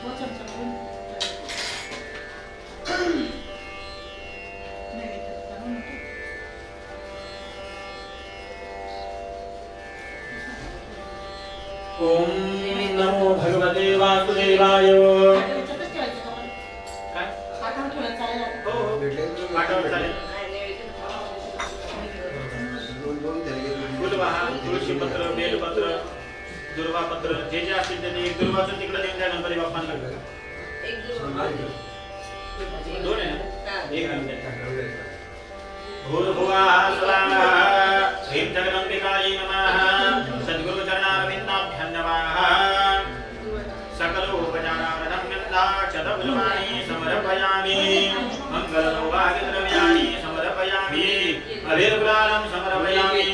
वो चमचा ओम नमो भगवते वासुदेवाय काय हो हो पाठावर चालेल फुलवाहा तुळशीपत्र बेलपत्र दुर्वापत्र जे जे असतील ते एक दुर्वाचं तिकडे देऊन द्या गणपती बाप्पांना दोन आहे ना एक घेऊन द्या भूर्भुवः स्वाहा ह्रीं जगदम्बिकायै नमः सद्गुरु चरणारविन्दाभ्यां नमः सकलोपचारार्थं गन्धाक्षतफुलमानि समर्पयामि मङ्गलसौभाग्यद्रव्याणि समर्पयामि अभिर्गुलालं समर्पयामि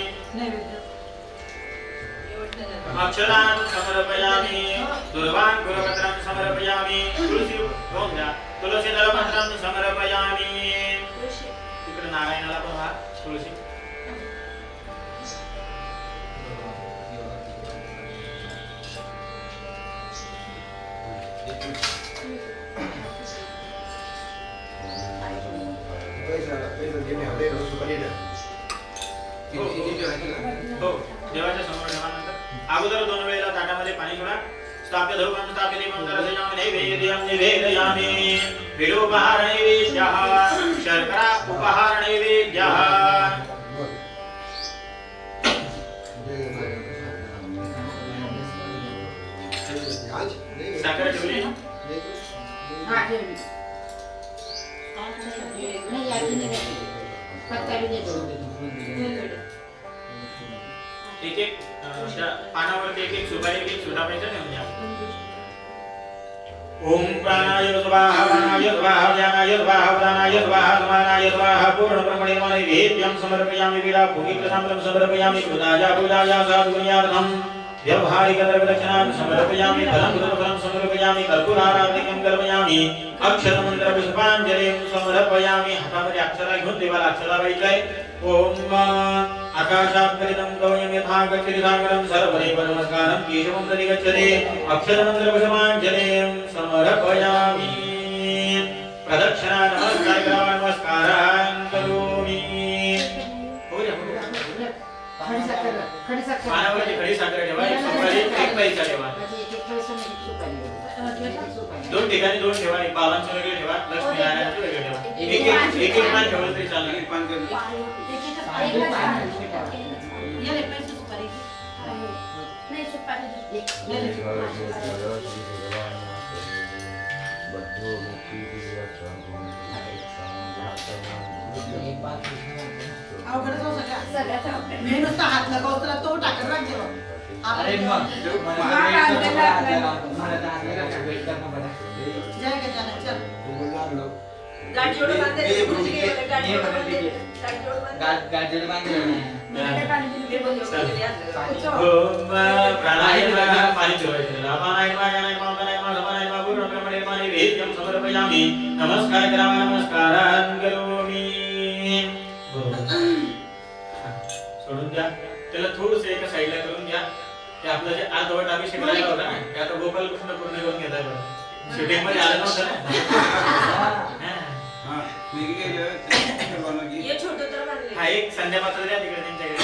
अक्षरान् समर्पयामि दुर्वाङ्कुरपत्रं समर्पयामि तुलसीदलपत्रं समर्पयामि इकडे नारायणाला पण हा तुळशी पैसा घेणे हवे सुपारी ना हो देवाच्या समोर ठेवल्यानंतर अगोदर 2 वेळेला ताटामध्ये पाणी सोडा स्थाप्य धूपं स्थाप्य दीपं दर्शयामि नैवेद्यं निवेदयामि विलोपहार नैवेद्यः शर्करा उपहार नैवेद्यः साखर ठेवली ना हाँ ठेवली नहीं याची नहीं पत्ता भी दे दो एक एक पानावरती एक एक सुपारी एक सुधापायचं ठेवून द्या ओम प्राणाय स्वाहा प्राणाय स्वाहा व्यानाय स्वाहा प्राणाय स्वाहा समानाय स्वाहा पूर्ण ब्रह्मणे नैवेद्यं समर्पयामि विला भूमिप्रसादं समर्पयामि कृताया पूजाया साधुर्यार्थं व्यवहारिक द्रव्यदक्षिणां समर्पयामि फलं फलं समर्पयामि कर्पूराराधिकं कल्पयामि अक्षर मंत्र पुष्पांजली समर्पयामी. हातामध्ये अक्षरा घेऊन देवाला अक्षरा वाहिताय. ओम आकाशात्करितं गौयं यथा गच्छति सागरं सर्वदेव नमस्कारं केशवं प्रति गच्छति. अक्षर मंत्र पुष्पांजलिं समर्पयामी. प्रदक्षिणा नमस्कार करावा. नमस्कारान् करोमि. पानावरती खडी साखर ठेवा. एक सुपारी एक पैसा ठेवा. दोन ठिकाणी दोन ठेवा. एक बाबांचं वेगळे ठेवा. लक्ष्मी नारायणाचं वेगळे ठेवा. एक एक पान ठेवलं तरी चालेल. एक पान करून मी नुसता हात लगावतो तर तो टाकत राख जेव्हा. अरे मग जय गजानन. चल गाडी जोडून बांधले. गुरुजी गेले गाडी जोडून बांधले. गाडी बांधले ओम प्राणायाम पाणी ठेवायचं. वेद्यं समर्पयामि. नमस्कार करावा. नमस्कारान् करोमि. सोडून द्या. त्याला थोडस एका साईडला करून घ्या. ते आपलं जे अर्धवट अभिषेक राहिला होता ना ते आता गोपाल कृष्ण पूर्ण करून घेताय. बरं शूटिंग मध्ये आलं नव्हतं ना. ये छोटं तर बांधले. हा एक संध्या पात्र द्या तिकडे त्यांच्याकडे.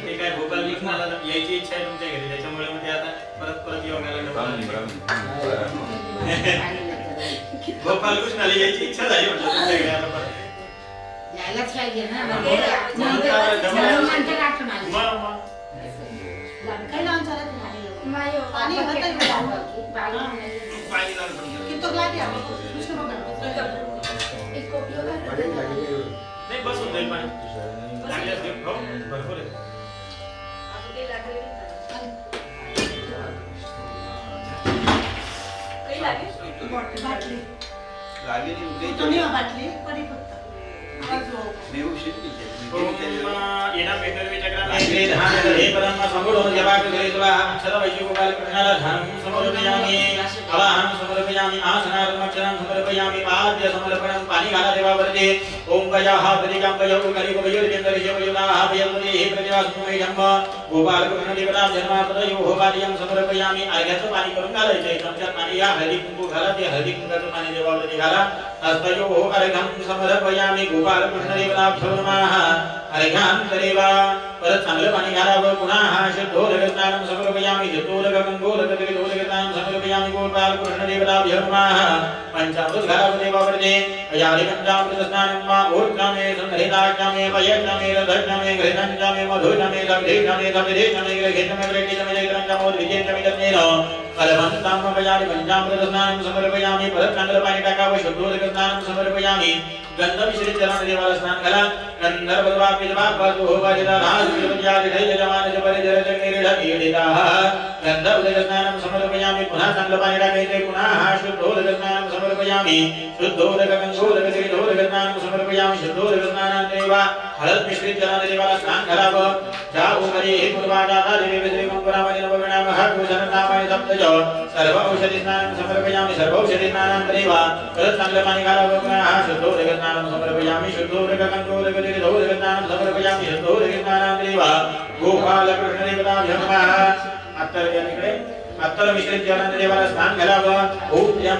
ते काय गोपाल कृष्णाला यायची इच्छा आहे तुमच्या घरी त्याच्यामुळे मग ते आता परत परत योगाला गोपाल कृष्णाला यायची इच्छा झाली म्हटलं तुमच्याकडे आता परत. यायलाच पाहिजे ना. काही लावून चालत नाही. पाणी किती लागली आपण कृष्ण भगवान नाही बस होत आहे पाणी. लागल्यास घेऊन खाऊ. भरपूर आहे. काही लागेल बाटली लागली तुम्ही बाटली परी फक्त येना पेटरवी चक्रामध्ये ध्यान हे परम समूढो जवाक गृहीत्वा अक्षर वैश्य गोपाल कृष्णाला ध्यानं समर्पयामि. अवाहनं समर्पयामि. आसनार्थं अक्षरं समर्पयामि. पाद्य समर्पणं. पाणी घाला देवावरती. ओम गजाः प्रतिजां गजौ कलिपगयोर्यन्तरिषवयुनाः भयपते हे प्रतिवासुमैढम्ब. गोपाल कृष्ण देवतां जन्मापदयोः पाद्यं समर्पयामि. अर्घ्याचं पाणी करून घालायचंय. चमच्यात पाणी या हळदी कुंकू घाला. ते हळदी कुंकाचं पाणी देवावरती घाला. हस्तयोः अर्घ्यं समर्पयामि. गोपाल कृष्ण देवताभ्यो नमः. अर्घ्यान्तरेवा. परत चांगलं पाणी घालावं. पुन्हा शुद्धोदकस्नानं समर्पयामि. शुद्धोदकगंगोदकत्रिदोदकस्नानं समर्पयामि. गोपाल कृष्ण देवताभ्यो नमः. पंचामृत घालावं देवावरती. अयादि पंचामृतस्नानं मा ऊर्ध्वमे संहृताख्यामे पयज्ञमे रथज्ञमे घृतञ्चमे मधुज्ञमे सविधेज्ञमे सविधेज्ञमे ग्रहीतमे ग्रहीतमे जयग्रञ्चमोद्विजेज्ञमे तस्मेन फलवन्तां अयादि पंचामृतस्नानं समर्पयामि. परत चांगलं पाणी टाकावं. शुद्धोदकस्नानं समर्पयामि. गंधमिश्रित जलाने देवाला स्नान घाला. गंधर्वद्वापिजवापतु वाजिदाराजविजयजमानजपरिजरजनिर्ढकीडिताः. गंधोदकस्नानं समर्पयामि. पुन्हा चांगलं पाणी टाकायचे. पुन्हा शुद्धोदकस्नानं समर्पयामि. शुद्धोदकगंगोदकत्रिदोदकस्नानं समर्पयामि. शुद्धोदकस्नानान्तेवा हळद मिश्रित जलाने देवाला स्नान घालावं. जाऊ हरे पूर्वाजातादिवेश्रीमंगलामनिनवगणामः कुशनतामय सप्तज सर्व औषधी स्नानं समर्पयामि. सर्व औषधी स्नानान्तरेवा परत चांगलं पाणी घालावं. पुन्हा शुद्धोदकस्नानं समर्पयामि. शुद्धोदकगंगोदकत्रिदोदकस्नानं समर्पयामि. शुद्धोदकस्नानान्तरेवा गोपाल कृष्ण देवताभ्यो नमः. अत्तर या तिकडे अत्तर मिश्रित जलाने देवाला स्नान घालावं. ऊर्ध्यं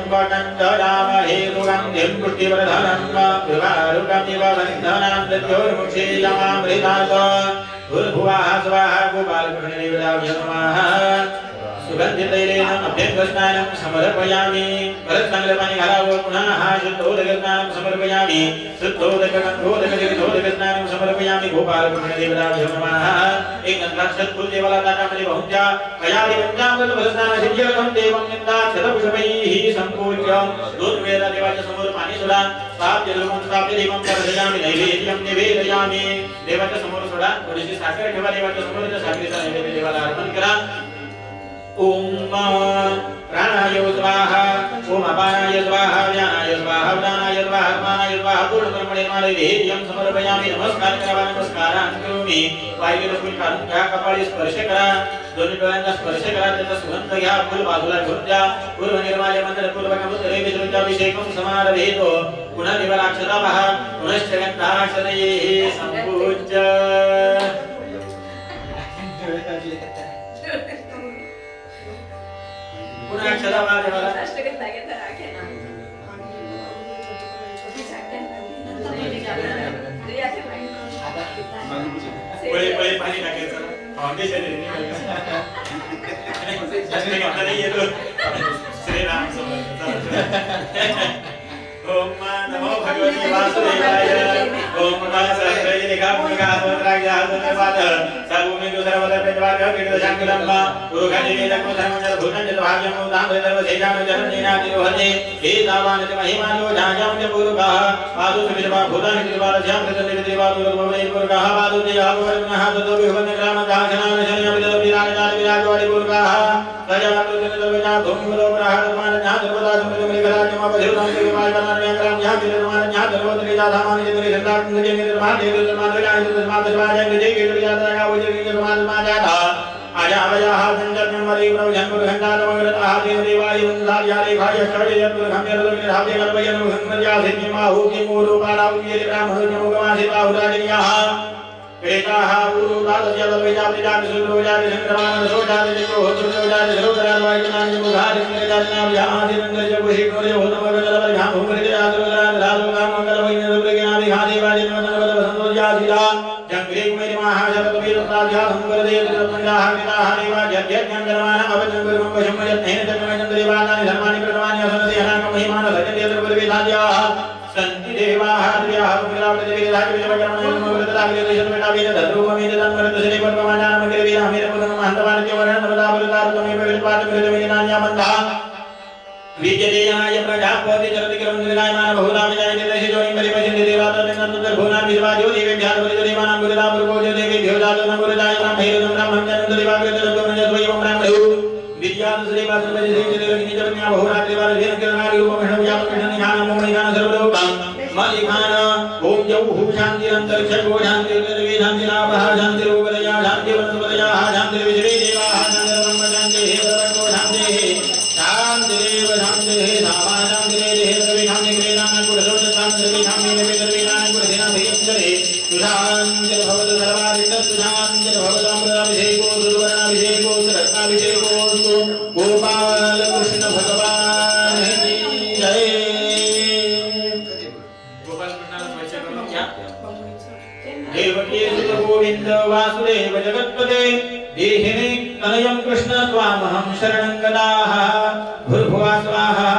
रामहे सुगन्धिं पुष्टिवर्धनं विवारुकमिव बन्धनं दद्योर्मुक्षीयमामृतात्. भूर्भुवः स्वः गोपाल कृष्ण देवताभ्यो नमः. सुगन्धितैलेन अभ्यङ्गस्नानं समर्पयामि. परत चांगलं पाणी घालावं. पुन्हा शुद्धोदकस्नानं समर्पयामि. शुद्धोदकगंगोदकत्रिदोदकस्नानं समर्पयामि. गोपाल कृष्ण देवताभ्यो नमः. एक गंधाक्षत फूल देवाला ताटामध्ये वाहून द्या. अयादि पंचामृत सिद्ध्यर्थं देवं निंदाक्षतपुष्पैः संपूज्य. दोन वेळा देवाच्या समोर पाणी सोडा. स्थाप्य देवं प्रदयामि. नैवेद्यं निवेदयामि. देवाच्या समोर सोडा. थोडीशी साखर ठेवा देवाच्या समोर. त्या साखरेचा नैवेद्य देवाला अर्पण करा. ओम प्राणाय स्वाहा. ओम अपानाय स्वाहा. व्यानाय स्वाहा. उदानाय स्वाहा. समानाय स्वाहा. पूर्णकर्मणे नैवेद्यं समर्पयामि. नमस्कार करावा. नमस्कारान् करोमि. वायुदेव फूल काढून घ्या. कपाळी स्पर्श करा. दोन्ही डोळ्यांना स्पर्श करा त्याचा सुगंध घ्या फुल बाजूला ठेवून द्या पूर्व निर्माल्य मंत्र पूर्वकमुद्रे विद्रुत्याभिषेकं समारभेतो पुनः दिवराक्षता पहा पुनश्च गन्धाक्षरये संपूज्य पुनः अक्षता पहा देवाला अष्टगंधा घेता राखे ना पळे पळे पाणी टाकायचं फाउंडेशन नाही येतो श्रीराम समर्थ ओम नमो भगवते वासुदेवाय ओम नमः सहस्रये निगामनिगामत्राग्याहतपाद सर्वमे सर्वदा प्रज्वाल कीर्त शांतिलम्मा पुरुषादेवी लक्ष्मी धर्मजल भूषण भाग्यम उदाम सर्व सेजाम जननीनाति रोहते हे दावान च महिमानो जाजाम च पुरुषः पादु सुविधवा भूतानि कृपाल श्याम कृतदेवी देवादु भवने पुरुषः पादु देहा वर्णः ततो विभवन ग्राम दाक्षणान शन्य विदल विराज जाल विराजवादि पुरुषः राजावतु जनदवेजा धूमवलो प्रहारमान ध्यान सर्वदा समृद्धि गराजम अवधिरम विवाद ग्राम यहाँ विरमान यहाँ धर्मोदरी जाधामान जंगली संतान मुझे निर्माण देव निर्माण जाए निर्माण दरवाजा मुझे के जाता है वो जंगली निर्माण जाता आजा आजा हाथ संजत में मरी प्रभु जन्म घंटा नमग्रत आदेव देवाय वंदना यारे भाई अक्षय जन्म घंटे लोग हाथे गणपयन मुहम्मद या सिद्धि माहू की मूलो पाराव ये ब्राह्मण जमुगमा से बाहुराजनिया प्रेताः उरुदादस्य दवेजाप्रिजा विसुद्रोजा विसंक्रमान सोजा विजो होतुरोजा विसरोदरा वायुनानि मुखारि निरजाना व्याहादि नंदज बुहिकोरे होतमगल भ्याम भूमरे आदरोदरा धालोगा मंगल वैन दुर्गेनादि हादि वाजि नमनवद वसंतोजा जिला जंग्रे कुमेरि महाशरत वीरताजा धंगरदे तत्पंडाः विदाः देवा जज्ञानगरमान अवजंगरम वशमयत्नेन तन्मयचंद्रेवानानि धर्माणि प्रमाणि असनति अनाकं महिमान सजन्ति द्रवदेवाद्याः संति देवाः द्व्याः पुरापदेवी राज विजयवजनमयं मगरतरागे देशमेटावेन धद्रुवमेन तन्मरत श्री परमानामग्रे वीरामेन पुनः महन्तवान जवरण नवदावरतारतमे पवित्रपाद कृतमेनान्यामन्ता विजयदेयाय प्रजापति जगति क्रम निर्गायमान बहुनाम जायते देशे जोनि परिपजिते देवातनंतर भुवना विश्वाजो देवे ध्यानवति देवानां गुरुदा पुरुषो देवे देवदातो न गुरुदाय नाम भैरवं ब्रह्मं जनंत देवाग्रे तद्दोन जस्वयं ब्रह्मणो विद्यान श्रीवासुदेव श्रीजनिनि जपन्या बहुरात्रिवार धीरकिरणारि रूपमेण व्यापकृष्ण ज्ञान मोहि ज्ञान सर्वलोकं मलिखान ओम जौः शान्तिरन्तरिक्षो शान्तिर्देवी शान्तिरापः शान्तिरूपदया शान्तिवनस्पतया शान्तिर्विश्वे देवाः शान्तिर्ब्रह्म शान्तिः सर्वतो शान्तिः शान्तिरेव शान्तिः सामा शान्तिरेव रवि शान्तिर्वेदानकुरसो शान्तिर्वे शान्तिर्वेदानकुरसेनाभियञ्जरे सुशान्तिर्भवतु सर्वारिष्टः सुशान्तिर्भवतु अमृताभिषेको सुवर्णाभिषेको रत्नाभिषेको गोपाल कृष्ण भगवान की जय गोपाल कृष्ण देवकी सुत गोविंद वासुदेव जगत्पते देहिने तनयं कृष्ण त्वामहं शरणं गदाः भूर्भुवः स्वाहा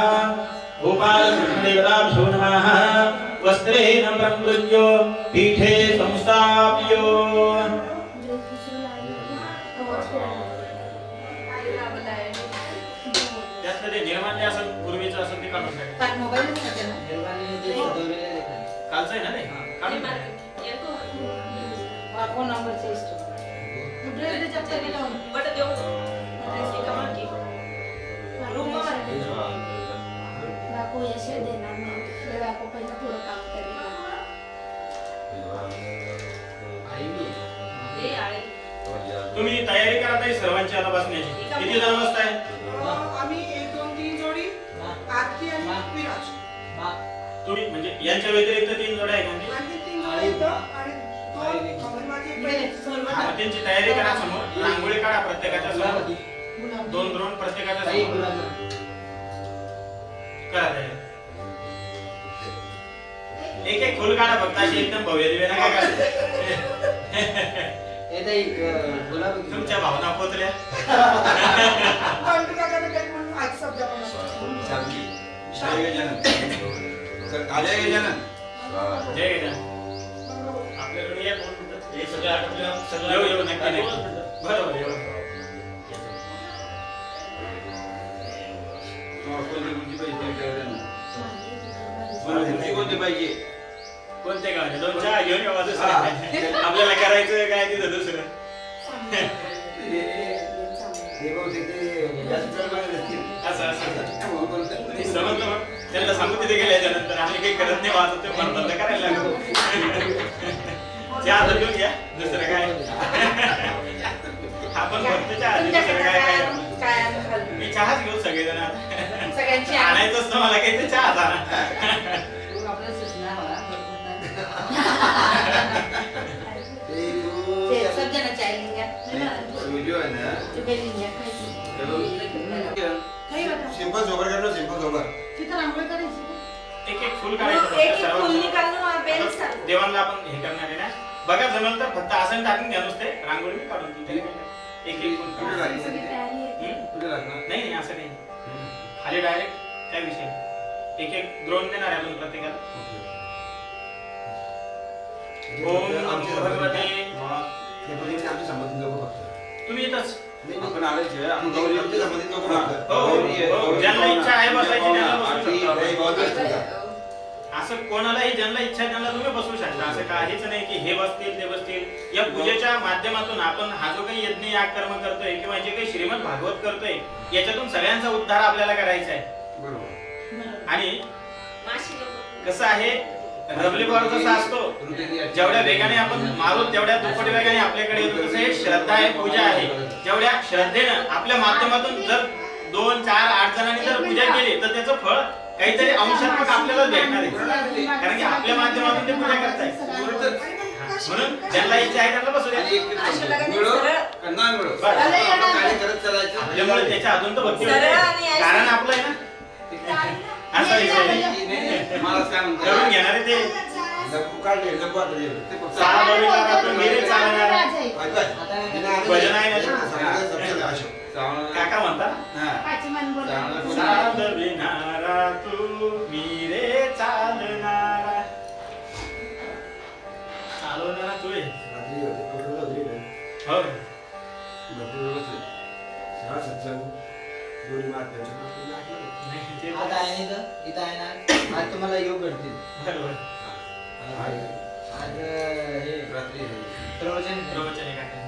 गोपाल कृष्ण देवताभ्यो नमः वस्त्रेण प्रमृज्यो पीठे संस्थाप्यो त्यातले निर्माण असं पूर्वीचं असं ते काढून टाका मोबाईल मध्ये ना कालचं आहे ना ते काढून टाका फोन नंबर चेंज कर ड्रेस दे जब तक लाऊं बट देऊ ड्रेस की कमर की रूम में बापू यश देणार नाही ते बापू पहिलं पुढं काम करेल ये आळे तुम्ही तयारी करा ताई सर्वांची आता बसण्याची किती जण बसताय आम्ही 1 2 3 जोडी आरती आणि विराज तुम्ही म्हणजे यांच्या व्यतिरिक्त 3 जोड्या आहेत आणखी आणि 3 जोडी येतो आणि माझी त्यांची तयारी करा समोर रांगोळी काढा प्रत्येकाच्या समोर 2 द्रोण प्रत्येकाच्या समोर करा तयारी एक एक फुल काढा फक्त अशी एकदम भव्य दिवे नका काढू तुमच्या भावना पोचल्या जय गजानन जय गजानन आपल्याकडे या 2 मिनिटं हे सगळं आटोपलं सगळं येऊ नक्की नाही बरोबर येऊ कोणती पाहिजे कोणते गाणे 2 चहा घेऊन येऊ दुसरं आपल्याला करायचं काय तिथं दुसरं असं समजलं मग त्यांना सांगू तिथे गेल्याच्या नंतर आम्ही काही करत नाही वाजत ते म्हणतात करायला लागलो चहा तर घेऊन घ्या दुसरं काय आपण फक्त चहा म्हणायचं असतं मला काही ते चहा झाला. आपल्याला सूचना मला सज्जना चाय लिंगा व्हिडिओ आहे ना ते लिंगा खायची सिंपल सोबर कर ना सिंपल सोबर तिथं रांगोळी करायची एक एक फुल काढायचं एक फक्त एक फुल सर्वांचं. निकालून मला बेल सांग. देवांना आपण हे करणार आहे ना. बघा जमेल तर फक्त आसन टाकून घ्या नुसते रांगोळी मी काढून देते. एक एक फुल कुठे लागली? हम्म? कुठे लागणार? नाही नाही असं नाही खाली डायरेक्ट काय विषय एक एक द्रोण देणार आहे अजून प्रत्येकाला. ओम नमो भगवते. हे पण आमच्या संबंधित लोक फक्त तुम्ही येतच आपण आलोय आपण आमच्या गौरी संबंधित लोक हा. फक्त हो, हो. ज्यांना इच्छा आहे बसायची त्यांना बसू आरती, शकता. नाही, बहुत असतं. असं कोणालाही ज्यांना इच्छा आहे त्यांना तुम्ही बसवू शकता. असं काहीच नाही की हे बसतील ते बसतील. या पूजेच्या माध्यमातून आपण हा जो काही यज्ञ याग कर्म करतोय किंवा जे काही श्रीमद भागवत करतोय याच्यातून सगळ्यांचा उद्धार आपल्याला करायचा आहे. बरोबर. आणि माशी लोक कसं आहे रबलीवर जसा असतो जेवढ्या वेगाने आपण मारू तेवढ्या दुप्पट वेगाने आपल्याकडे येतो. तसं हे श्रद्धा आहे पूजा आहे. जेवढ्या श्रद्धेनं आपल्या माध्यमातून जर 2, 4, 8 जणांनी जर पूजा केली तर त्याचं फळ काहीतरी अंशात्मक आपल्याला भेटणार आहे. कारण की आपल्या माध्यमातून ते पूजा करताय. म्हणून ज्यांना इच्छा आहे त्यांना बसू द्या. कार्य करत चालायचं. आपल्यामुळे त्याच्या अजून तर भक्ती सरळ होते. आणि ऐशी. कारण आपलं आहे ना असं विषय मला काय करून म्हणतात घेणारे ते लंबू काढले लंबू आता ये. ते फक्त साबरीला तो मेरे चालणार भजन आहे ना. सबसे अशोक श्रावण काका म्हणता हा. पाची मान बोल साधविनारा तू मीरे चालणारा चालवणारा तू आहे. रात्री होते कुठं होते रे हो भरपूर लोक होते. सहा सत्संग दोन्ही मार्ग त्यांच्या नाही, ते आता आहे ना इथं आहे ना आज तुम्हाला योग घडतील बरोबर. आज हे रात्री प्रवचन प्रवचन आहे काका.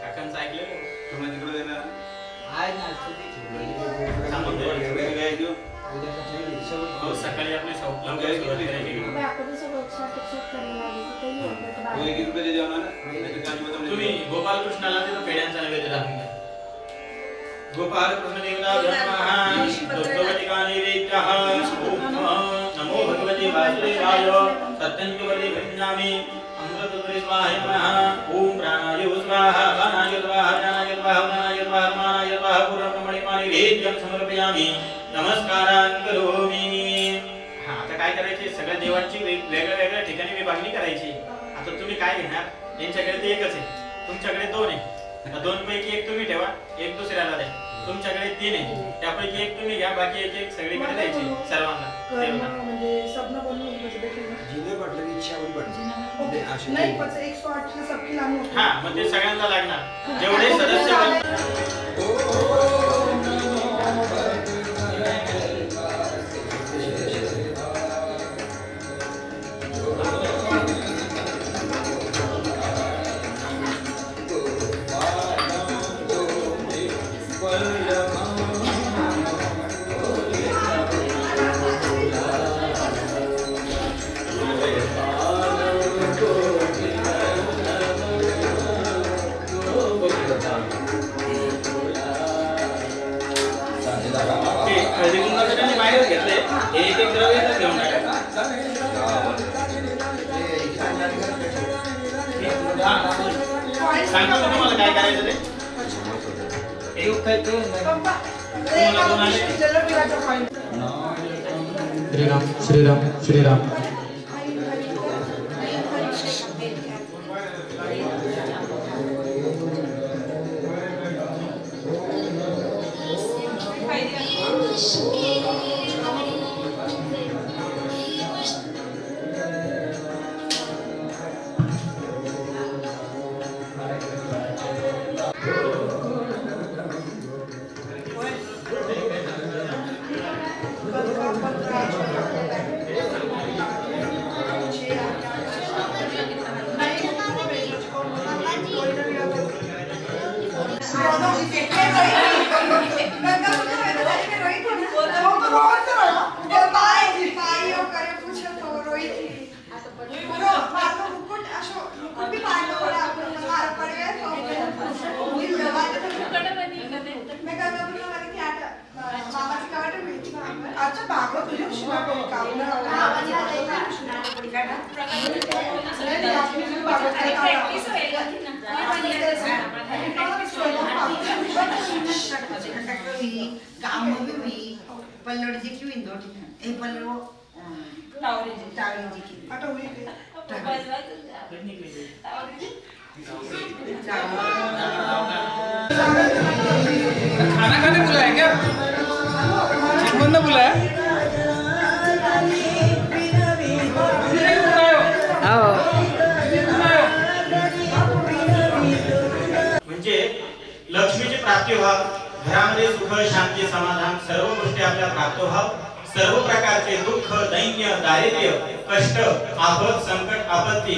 काकांचं ऐकलं तुम्हाला तिकडे देणार आहे ना सांगून द्या. काय देऊ? हो, सकाळी आपली लवकर सुरुवात करायची. होय, किती रुपये देऊ ना? नाही तर काय म्हणतात? तुम्ही गोपालकृष्णाला तिथं पेड्यांचा नैवेद्य दाखवून द्या. गोपालकृष्ण देवता नमो भगवते वासुदेवाय सत्यंतवदे वृंदामि अमृतत्वे स्वाहाय नमः. ओम प्राणाय स्वाहा प्राणाय स्वाहा प्राणाय स्वाहा प्राणाय स्वाहा प्राणाय स्वाहा पूर्णमणि पाणी वेद्यं समर्पयामि नमस्कारान् करोमि. हा आता काय करायचे सगळ्या देवांची वेगळ्या वेगळ्या ठिकाणी विभागणी करायची. आता तुम्ही काय घेणार यांच्याकडे ते एकच आहे तुमच्याकडे 2 आहे. 2 पैकी एक तुम्ही ठेवा एक दुसऱ्याला द्या. तुमच्याकडे 3 आहे त्यापैकी एक तुम्ही घ्या बाकी एक एक सगळीकडे द्यायची सर्वांना. म्हणजे स्वप्न बनवून देखील जिने म्हटलं की इच्छा होईल पण नाही पण 108 ला सबकी लागू होती. हा मग ते सगळ्यांना लागणार जेवढे सदस्य बाहेर घेतले एक एक द्रव्य घेऊन सांगतो तुम्हाला काय करायचं ते. श्रीराम श्रीराम श्रीराम. अच्छा पल्लवडीची की विंदोटी हे पल्लव टावरीची की आता होईल खाना खाने बुलाया क्या बंदा बुलाया म्हणजे लक्ष्मीची प्राप्ती व्हाव, घरामध्ये सुख शांती समाधान सर्व गोष्टी आपल्या प्राप्त व्हाव, सर्व प्रकारचे दुःख दैन्य दारिद्र्य कष्ट आपद संकट आपत्ती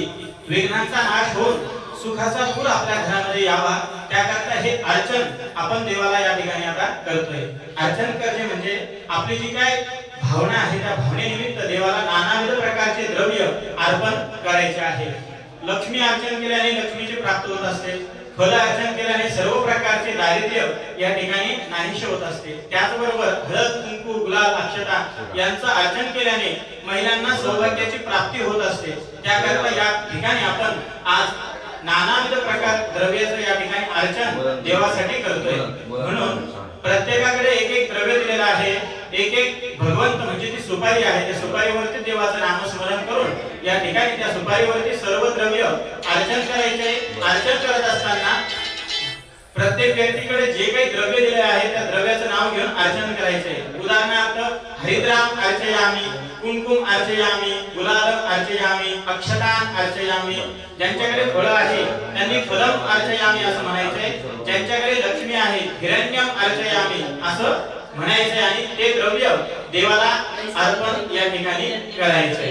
विघ्नांचा नाश होऊन सुखाचा पूर आपल्या घरामध्ये यावा, त्याकरता हे अर्चन आपण देवाला या ठिकाणी आता करतोय. अर्चन करणे म्हणजे आपली जी काय भावना आहे त्या भावनेनिमित्त देवाला नानाविध प्रकारचे द्रव्य अर्पण करायचे आहे. लक्ष्मी अर्चन केल्याने लक्ष्मीची प्राप्ती होत असते, फल अर्चन केल्याने सर्व प्रकारचे दारिद्र्य या ठिकाणी नाहीसे होत असते. त्याचबरोबर हळद कुंकू गुलाल अक्षता यांचं अर्चन केल्याने महिलांना सौभाग्याची प्राप्ती होत असते. त्याकरता या ठिकाणी आपण आज नानाविध प्रकार द्रव्याचं या ठिकाणी अर्चन देवासाठी करतोय. म्हणून प्रत्येकाकडे एक एक द्रव्य दिलेलं आहे, एक एक भगवंत म्हणजे ती सुपारी आहे, त्या सुपारीवरती देवाचं नामस्मरण करून या ठिकाणी त्या सुपारीवरती सर्व द्रव्य अर्चन करायचे. अर्चन करत असताना प्रत्येक व्यक्तीकडे जे काही द्रव्य दिले आहे त्या द्रव्याचं नाव घेऊन अर्चन करायचे. उदाहरणार्थ हरिद्राम अर्चयामी, कुंकुम अर्चयामी, गुलाल अर्चयामी, अक्षतान अर्चयामी. ज्यांच्याकडे फळ आहे त्यांनी फलम अर्चयामी असं म्हणायचे, ज्यांच्याकडे लक्ष्मी आहे हिरण्यम अर्चयामी असं म्हणायचे आणि ते द्रव्य देवाला अर्पण या ठिकाणी करायचे.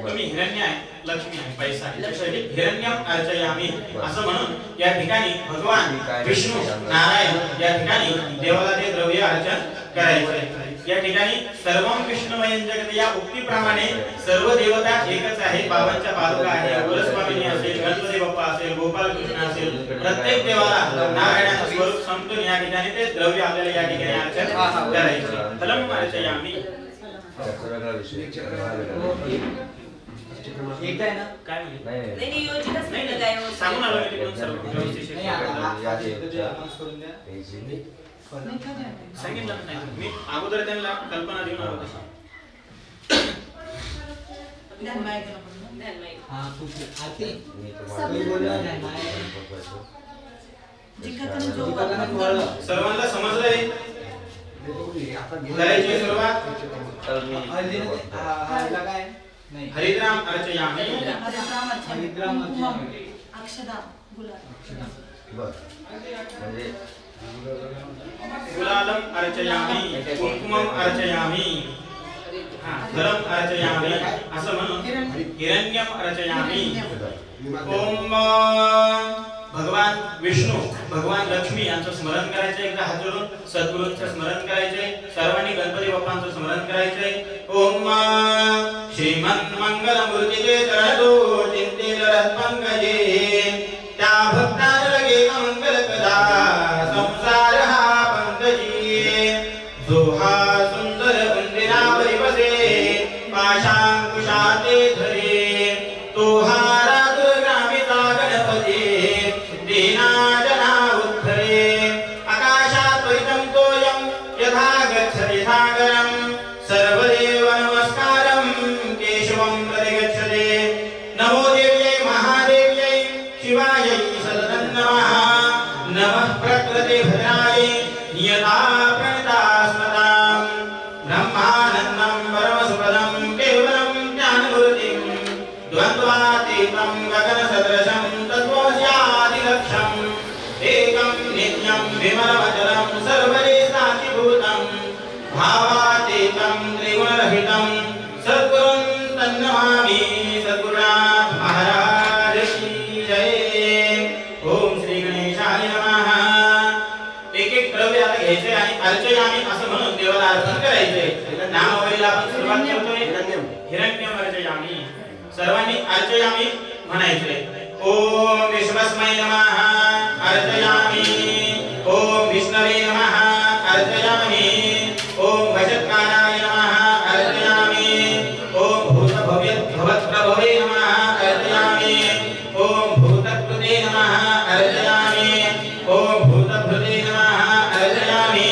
तुम्ही हिरण्य आहे, लक्ष्मी आहे, पैसा आहे, त्यासाठी हिरण्यम अर्चयामी असं म्हणून या ठिकाणी भगवान विष्णू नारायण या ठिकाणी देवाला ते द्रव्य अर्चन करायचे. या ठिकाणी सर्वम विष्णुमयं जगत या उक्तीप्रमाणे सर्व देवता एकच आहे. बाबांच्या पादुका आहे, गुरुस्वामीनी असेल, गणपती बाप्पा असेल, गोपाल कृष्ण असेल, प्रत्येक देवाला नारायणाचं स्वरूप समजून या ठिकाणी ते द्रव्य आपल्याला या ठिकाणी अर्चन करायचे. फलम अर्चयामी. एक आहे ना काय म्हणजे नाही योजनाच नाही ना काय सांगून आलो मी तिकडून सर्व व्यवस्थित नाही अनाउन्स करून द्या. सांगितलं नाही मी अगोदर त्यांना कल्पना देऊन आलो तशी. हा खूप आरती मी बोललो नाही सर्वांना समजलंय? करायची सुरुवात. काय नाही हरिद्राम अर्चयामी, हरिद्राम अक्षदा गुलाल गुलालम अर्चयामी, कुंकुमम अर्चयामी, फलम अर्चयामी असं म्हणून हिरण्यम अर्चयामी. ओम भगवान विष्णू भगवान लक्ष्मी यांचं स्मरण करायचं. एकदा हात जोडून सद्गुरूंचं स्मरण करायचे. सर्वांनी गणपती बाप्पांचं स्मरण करायचे. ओम श्रीमन् मंगल मूर्तीचे तळदो चिंतेल रत्मंगजे त्या भक्तांना लगे मंगल कदा संसार हा पंकजी जो हा सुंदर उंदिरावरी बसे पाशांकुशाते धरे तो हा रातुर्ग्रामीचा गणपती दीना जना उद्धरे आकाशात त्वरितं तोयं यथा गच्छति सागरं सर्वदेव नमस्कारं केशवं प्रतिगच्छते. नमो देव्यै महादेव्यै शिवायै सततं नमः. नमः प्रकृते भद्रायै नियता प्रणता स्मतां ब्रह्मानन्दं परमसुखदं केवलं ज्ञानमूर्तिं द्वन्द्वातीतं गगनसदृशं तत्त्वस्यादिलक्ष्यम् एकं नित्यं विमलमचलं सर्वदे साक्षिभूतं भावातीतं त्रिगुणरहितं सद्गुरुं तन्नमामि. सद्गुरुनाथ महाराज की जय. ओम श्री गणेशाय नमः. एक एक द्रव्य आता घ्यायचे आणि अर्चयामी असं म्हणून देवाला अर्पण करायचे. नामावलीला आपण सुरुवात करतोय. हिरण्यम अर्चयामी. सर्वांनी अर्चयामी म्हणायचे. ओम विश्वस्मै नमः अर्चयामी. ओम विष्णवे नमः अर्चयामी. ओम वशत्काराय नमः अर्चयामी. ओम भूतभव्यद्भवत्प्रभवे नमः अर्चयामी. ओम भूतकृते नमः अर्चयामी. ओम भूतभृते नमः अर्चयामी.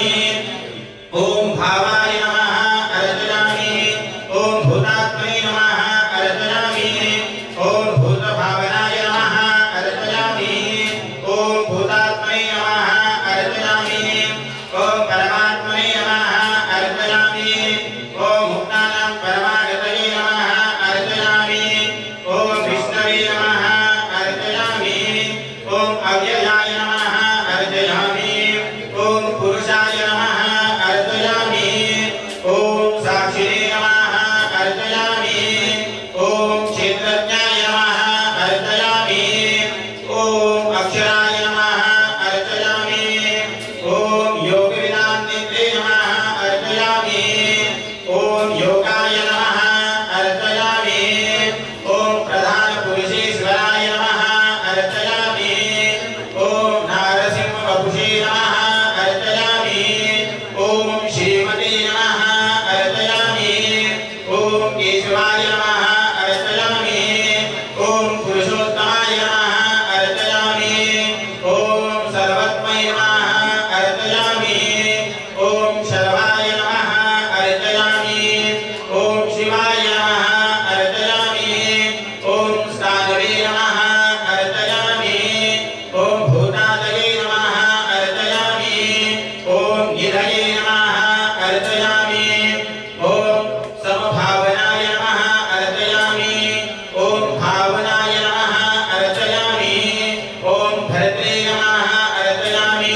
भद्रे नमः अर्चयामि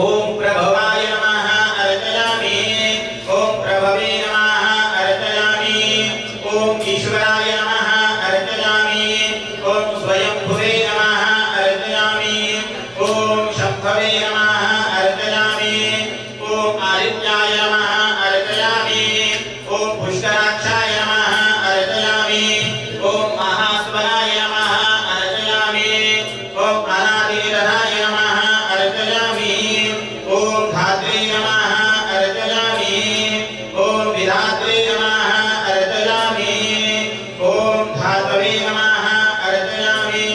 ओम प्रभवाय नमः अर्चयामि ओम प्रभवे नमः अर्चयामि ओम ईश्वराय नमः अर्चयामि ओम स्वयंभुवे नमः अर्चयामि ओम शंभवे नमः अर्चयामि ओम आदित्याय नमः अर्चयामि ओम पुष्कराक्षाय नमः अर्चयामि ओम महास्वराय नमः अर्चयामि ओम अनादिनिधनाय नमः अर्चयामि ओम धात्रे नमः अर्चयामि ओम विधात्रे नमः अर्चयामि ओम धातवे नमः अर्चयामि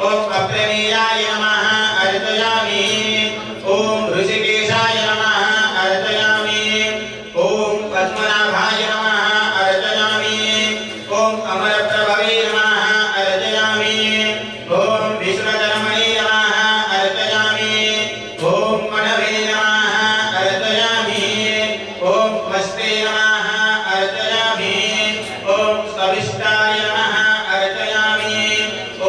ओम अप्रमेयाय नमः अर्चयामि ओम ऋषिकेशाय नमः अर्चयामि ओम पद्मनाभाय नमः अर्चयामि ओम अमरप्रभवे नमः अर्चयामि ओम विष्णुधर्मणे नमः अर्चयामि ओम मनवे नमः अर्चयामि ओम मस्ते नमः अर्चयामि ओम सविष्टाय नमः अर्चयामि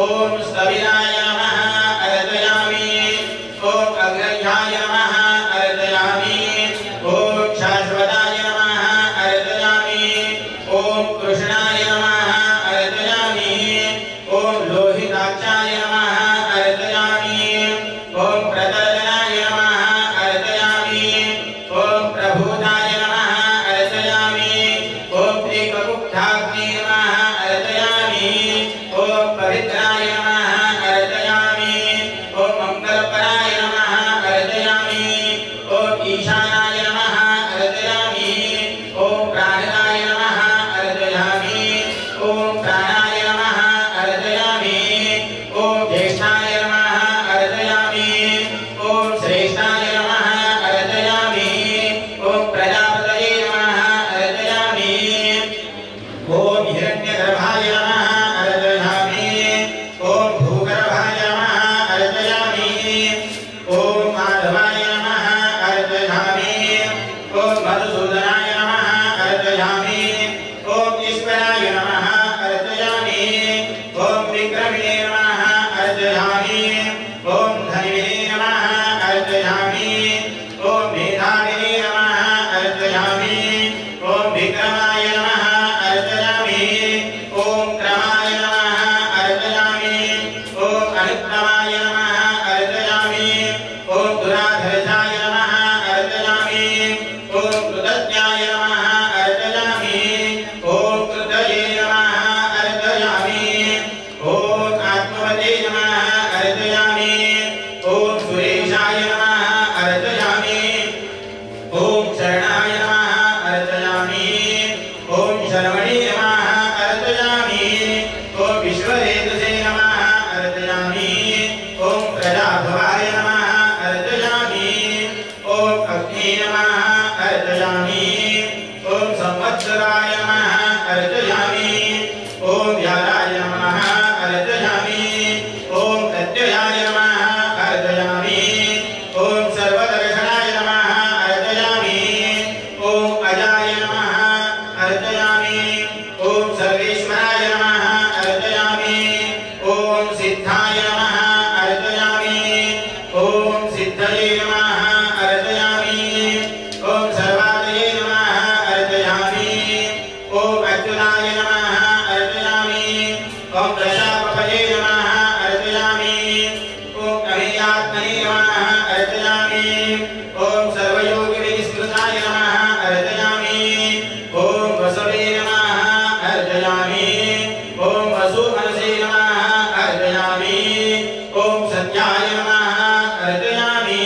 ओम सविनाय नमः अर्चयामि ओम अग्रह्याय नमः अर्चयामि ओम शाश्वताय नमः अर्चयामि ओम कृष्णाय नमः अर्चयामि ओम लोहिताक्षाय नमः अर्चयामि ओम प्रतरजनाय नमः अर्चयामि ओम प्रभूताय नमः अर्चयामि ओम त्रिककुब्धाग्ने नमः अर्चयामि ओम पवित्राय नमः अर्चयामि ओम मंगलपराय नमः अर्चयामि ओम ईशानाय नमः अर्चयामि ओम प्राणनाय नमः अर्चयामि ओम प्राणाय नमः अर्चयामि ओम ज्येष्ठाय नमः अर्चयामि ओम श्रेष्ठाय नमः अर्चयामि ओम प्रजापतये नमः अर्चयामि ओम हिरण्यगर्भाय नमः अर्चयामि ओम भूगर्भाय नमः अर्चयामि ओम माधवाय नमः अर्चयामि ओम मधुसूदनाय नमः अर्चयामि ओम ईश्वराय नमः अर्चयामि ओम विक्रमिणे नमः अर्चयामि ओम धनिविने नमः अर्चयामि ओम मेधाविने नमः अर्चयामि ओम विक्रमाय नमः अर्चयामि ओम क्रमाय नमः अर्चयामि ओम अनुक्रमाय नमः अर्चयामि ओम दुराधर्षाय नमः अर्चयामि ओम कृतज्ञाय नमः अर्चयामि ओम कृतये नमः अर्चयामि ओम आत्मवते नमः अर्चयामि ओम सुरेशाय नमः अर्चयामि ओम शरणाय नमः अर्चयामि ओम शरवणे नमः अर्चयामि ओम विश्वरेतसे नमः अर्चयामि ओम प्रजाभवाय नमः अर्चयामि ओम अग्ने नमः अर्चयामि ओम संवत्सराय नमः अर्चयामि ओम व्यालाय नमः अर्चयामि ओम प्रत्ययाय नमः अर्चयामि ओम सर्वदर्शनाय नमः अर्चयामि ओम अजाय नमः अर्चयामि ओम सर्वेश्वराय नमः अर्चयामि ओम सिद्धाय नमः अर्चयामि ओम सिद्धये नमः अर्चयामि ओम सर्वादये नमः अर्चयामि ओम अच्युताय नमः अर्चयामि ओम प्रजापतये नमः अर्चयामि ओम अमेयात्मने नमः अर्चयामि ओम सर्वयोगिविनिष्कृताय नमः अर्चयामि ओम वसवे नमः अर्चयामि ओम वसुमनसे नमः अर्चयामि ओम सत्याय नमः अर्चयामि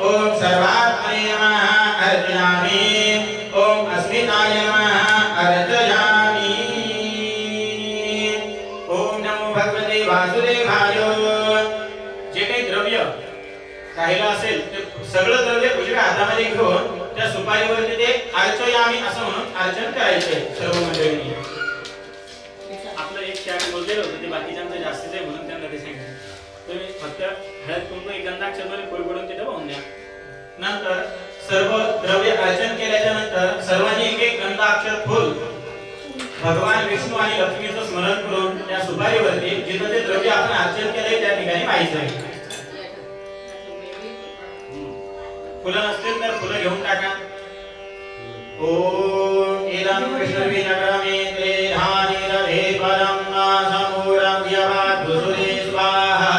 ओम सर्वात्मने नमः अर्चयामि ओम अस्मिताय नमः अर्चयामि ओम नमो भगवते वासुदेवाय। जे काही द्रव्य राहिलं असेल ते सगळं द्रव्य उजव्या हातामध्ये घेऊन त्या सुपारीवरती ते अर्चयामी असं म्हणून अर्चन करायचे सर्व मंडळींनी. आपलं एक चार बोललेलं होतं ते बाकीच्यांचं जास्तीच आहे म्हणून त्यांना ते सांगितलं. तुम्ही फक्त हळद कुंकू एक गंधाक्षर कोळपडून तिथं वाहून द्या. नंतर सर्व द्रव्य अर्चन केल्याच्या नंतर सर्वांनी एक एक गंधाक्षर फुल भगवान विष्णू आणि लक्ष्मीचं स्मरण करून त्या सुपारीवरती जिथं ते द्रव्य आपण अर्चन केले त्या ठिकाणी व्हायचं. फुलं नसतील तर फुलं घेऊन टाका. ओम इदं विष्णुविनक्रमेन्द्रे धानिरधे परं नासमूलं यवाद्भुसुरे स्वाहा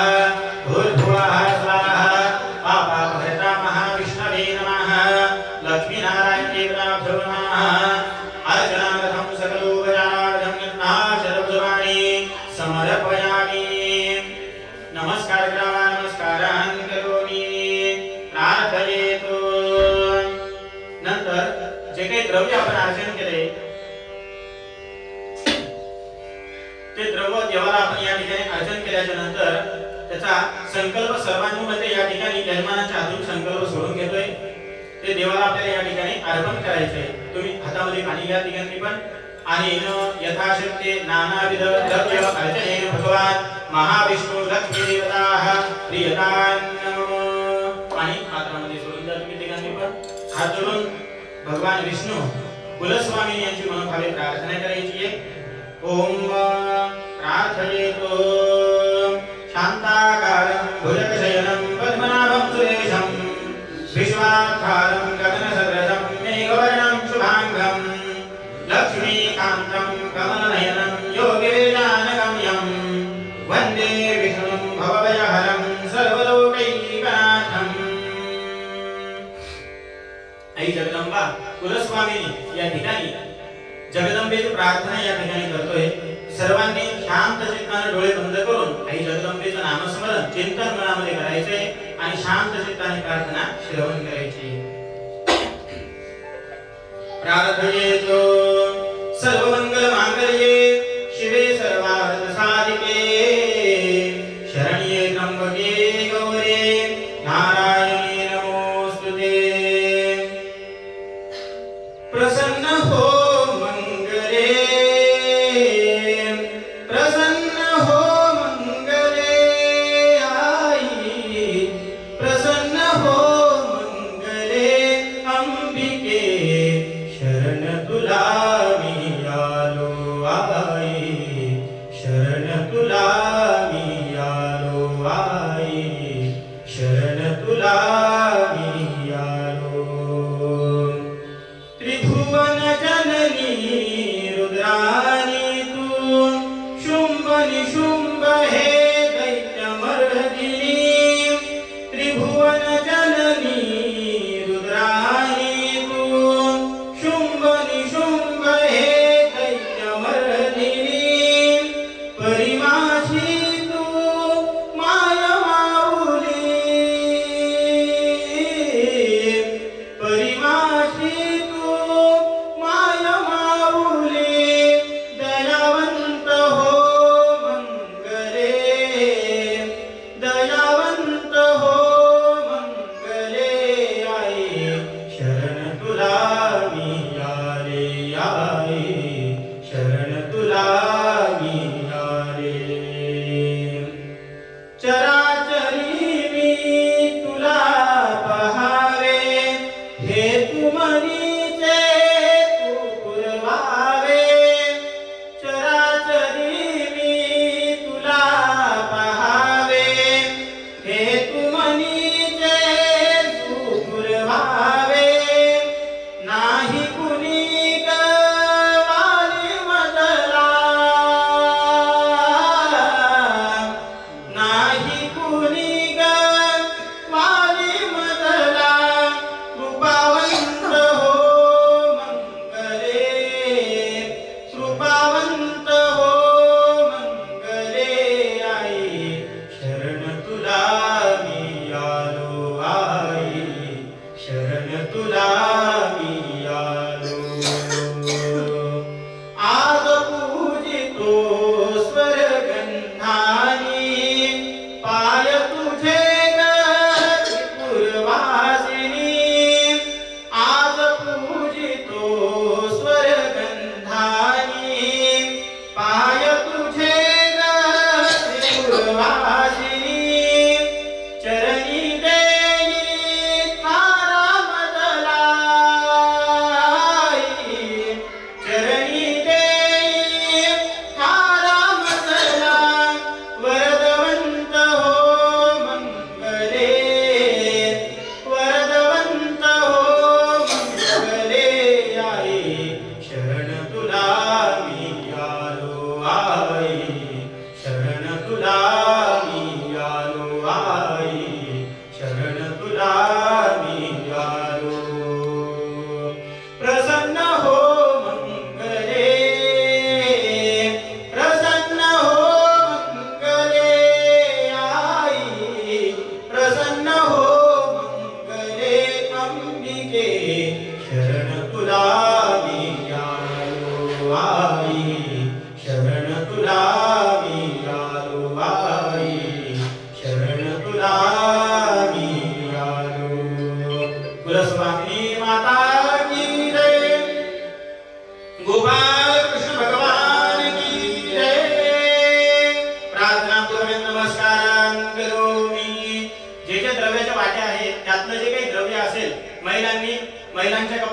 भूर्भुवः स्वाहा पापाभृता महाविष्णवे नमः लक्ष्मीनारायणे प्राभ्यो नमः अर्चनार्थं सकलोपचारार्थं यत्नाशरब्जवाणी समर्पयामि. नमस्कार करावा नमस्कारान् करोमि प्रार्थयेतु. नंतर जे काही द्रव्य आपण अर्चन केले ते द्रव्य देवाला आपण या ठिकाणी अर्चन केल्याच्या नंतर त्याचा संकल्प सर्वांमध्ये या ठिकाणी यजमानाच्या हातून संकल्प सोडून घेतोय. ते देवाला आपल्याला या ठिकाणी अर्पण करायचंय. तुम्ही हातामध्ये पाणी घ्या तिघांनी पण आणि यथाशक्ती नानाविध द्रव्य अर्चनेन भगवान महाविष्णू लक्ष्मी देवताः प्रियतान् पाणी पात्रामध्ये सोडून द्या तुम्ही तिघांनी पण. हात जोडून भगवान विष्णू कुलस्वामी यांची मनोभावे प्रार्थना करायची आहे. ओम प्रार्थयेतो शांताकारं भुजगशयनं पद्मनाभं सुरेशं विश्वाधारं गगनसदृशं मेघवर्णं शुभांगं लक्ष्मीकान्तं कमलनयनं योगिवेदानगम्यं वन्दे विष्णुं भवभयहरं सर्वलोकैकनाथम्. आई जगदंबा कुलस्वामीनी या ठिकाणी जगदंबेची प्रार्थना या ठिकाणी करतोय. सर्वांनी शांत चित्ताने डोळे बंद करून आई जगदंबेचं नामस्मरण चिंतन मनामध्ये करायचंय आणि शांत चित्ताने प्रार्थना श्रवण करायची. प्रार्थयेतो सर्वमंगल मांगल्ये शिवे सर्वार्थ साधिके शरण्ये त्र्यंबके गौरी नारायणी नमोस्तुते. प्रसन्न हो मंगले प्रसन्न हो मंगले आई प्रसन्न हो मंगले अंबिके शरण तुला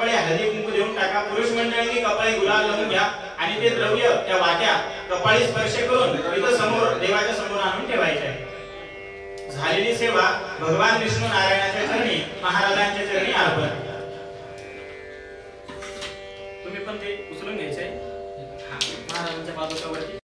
कपाळी हळदी कुंकू देऊन टाका. पुरुष मंडळींनी कपाळी गुलाल लावून घ्या आणि ते द्रव्य त्या वाट्या कपाळी स्पर्श करून इथं समोर देवाच्या समोर आणून ठेवायचे आहे. झालेली सेवा भगवान विष्णू नारायणाच्या चरणी महाराजांच्या चरणी अर्पण. तुम्ही पण ते उचलून घ्यायचंय महाराजांच्या पादुकावरती.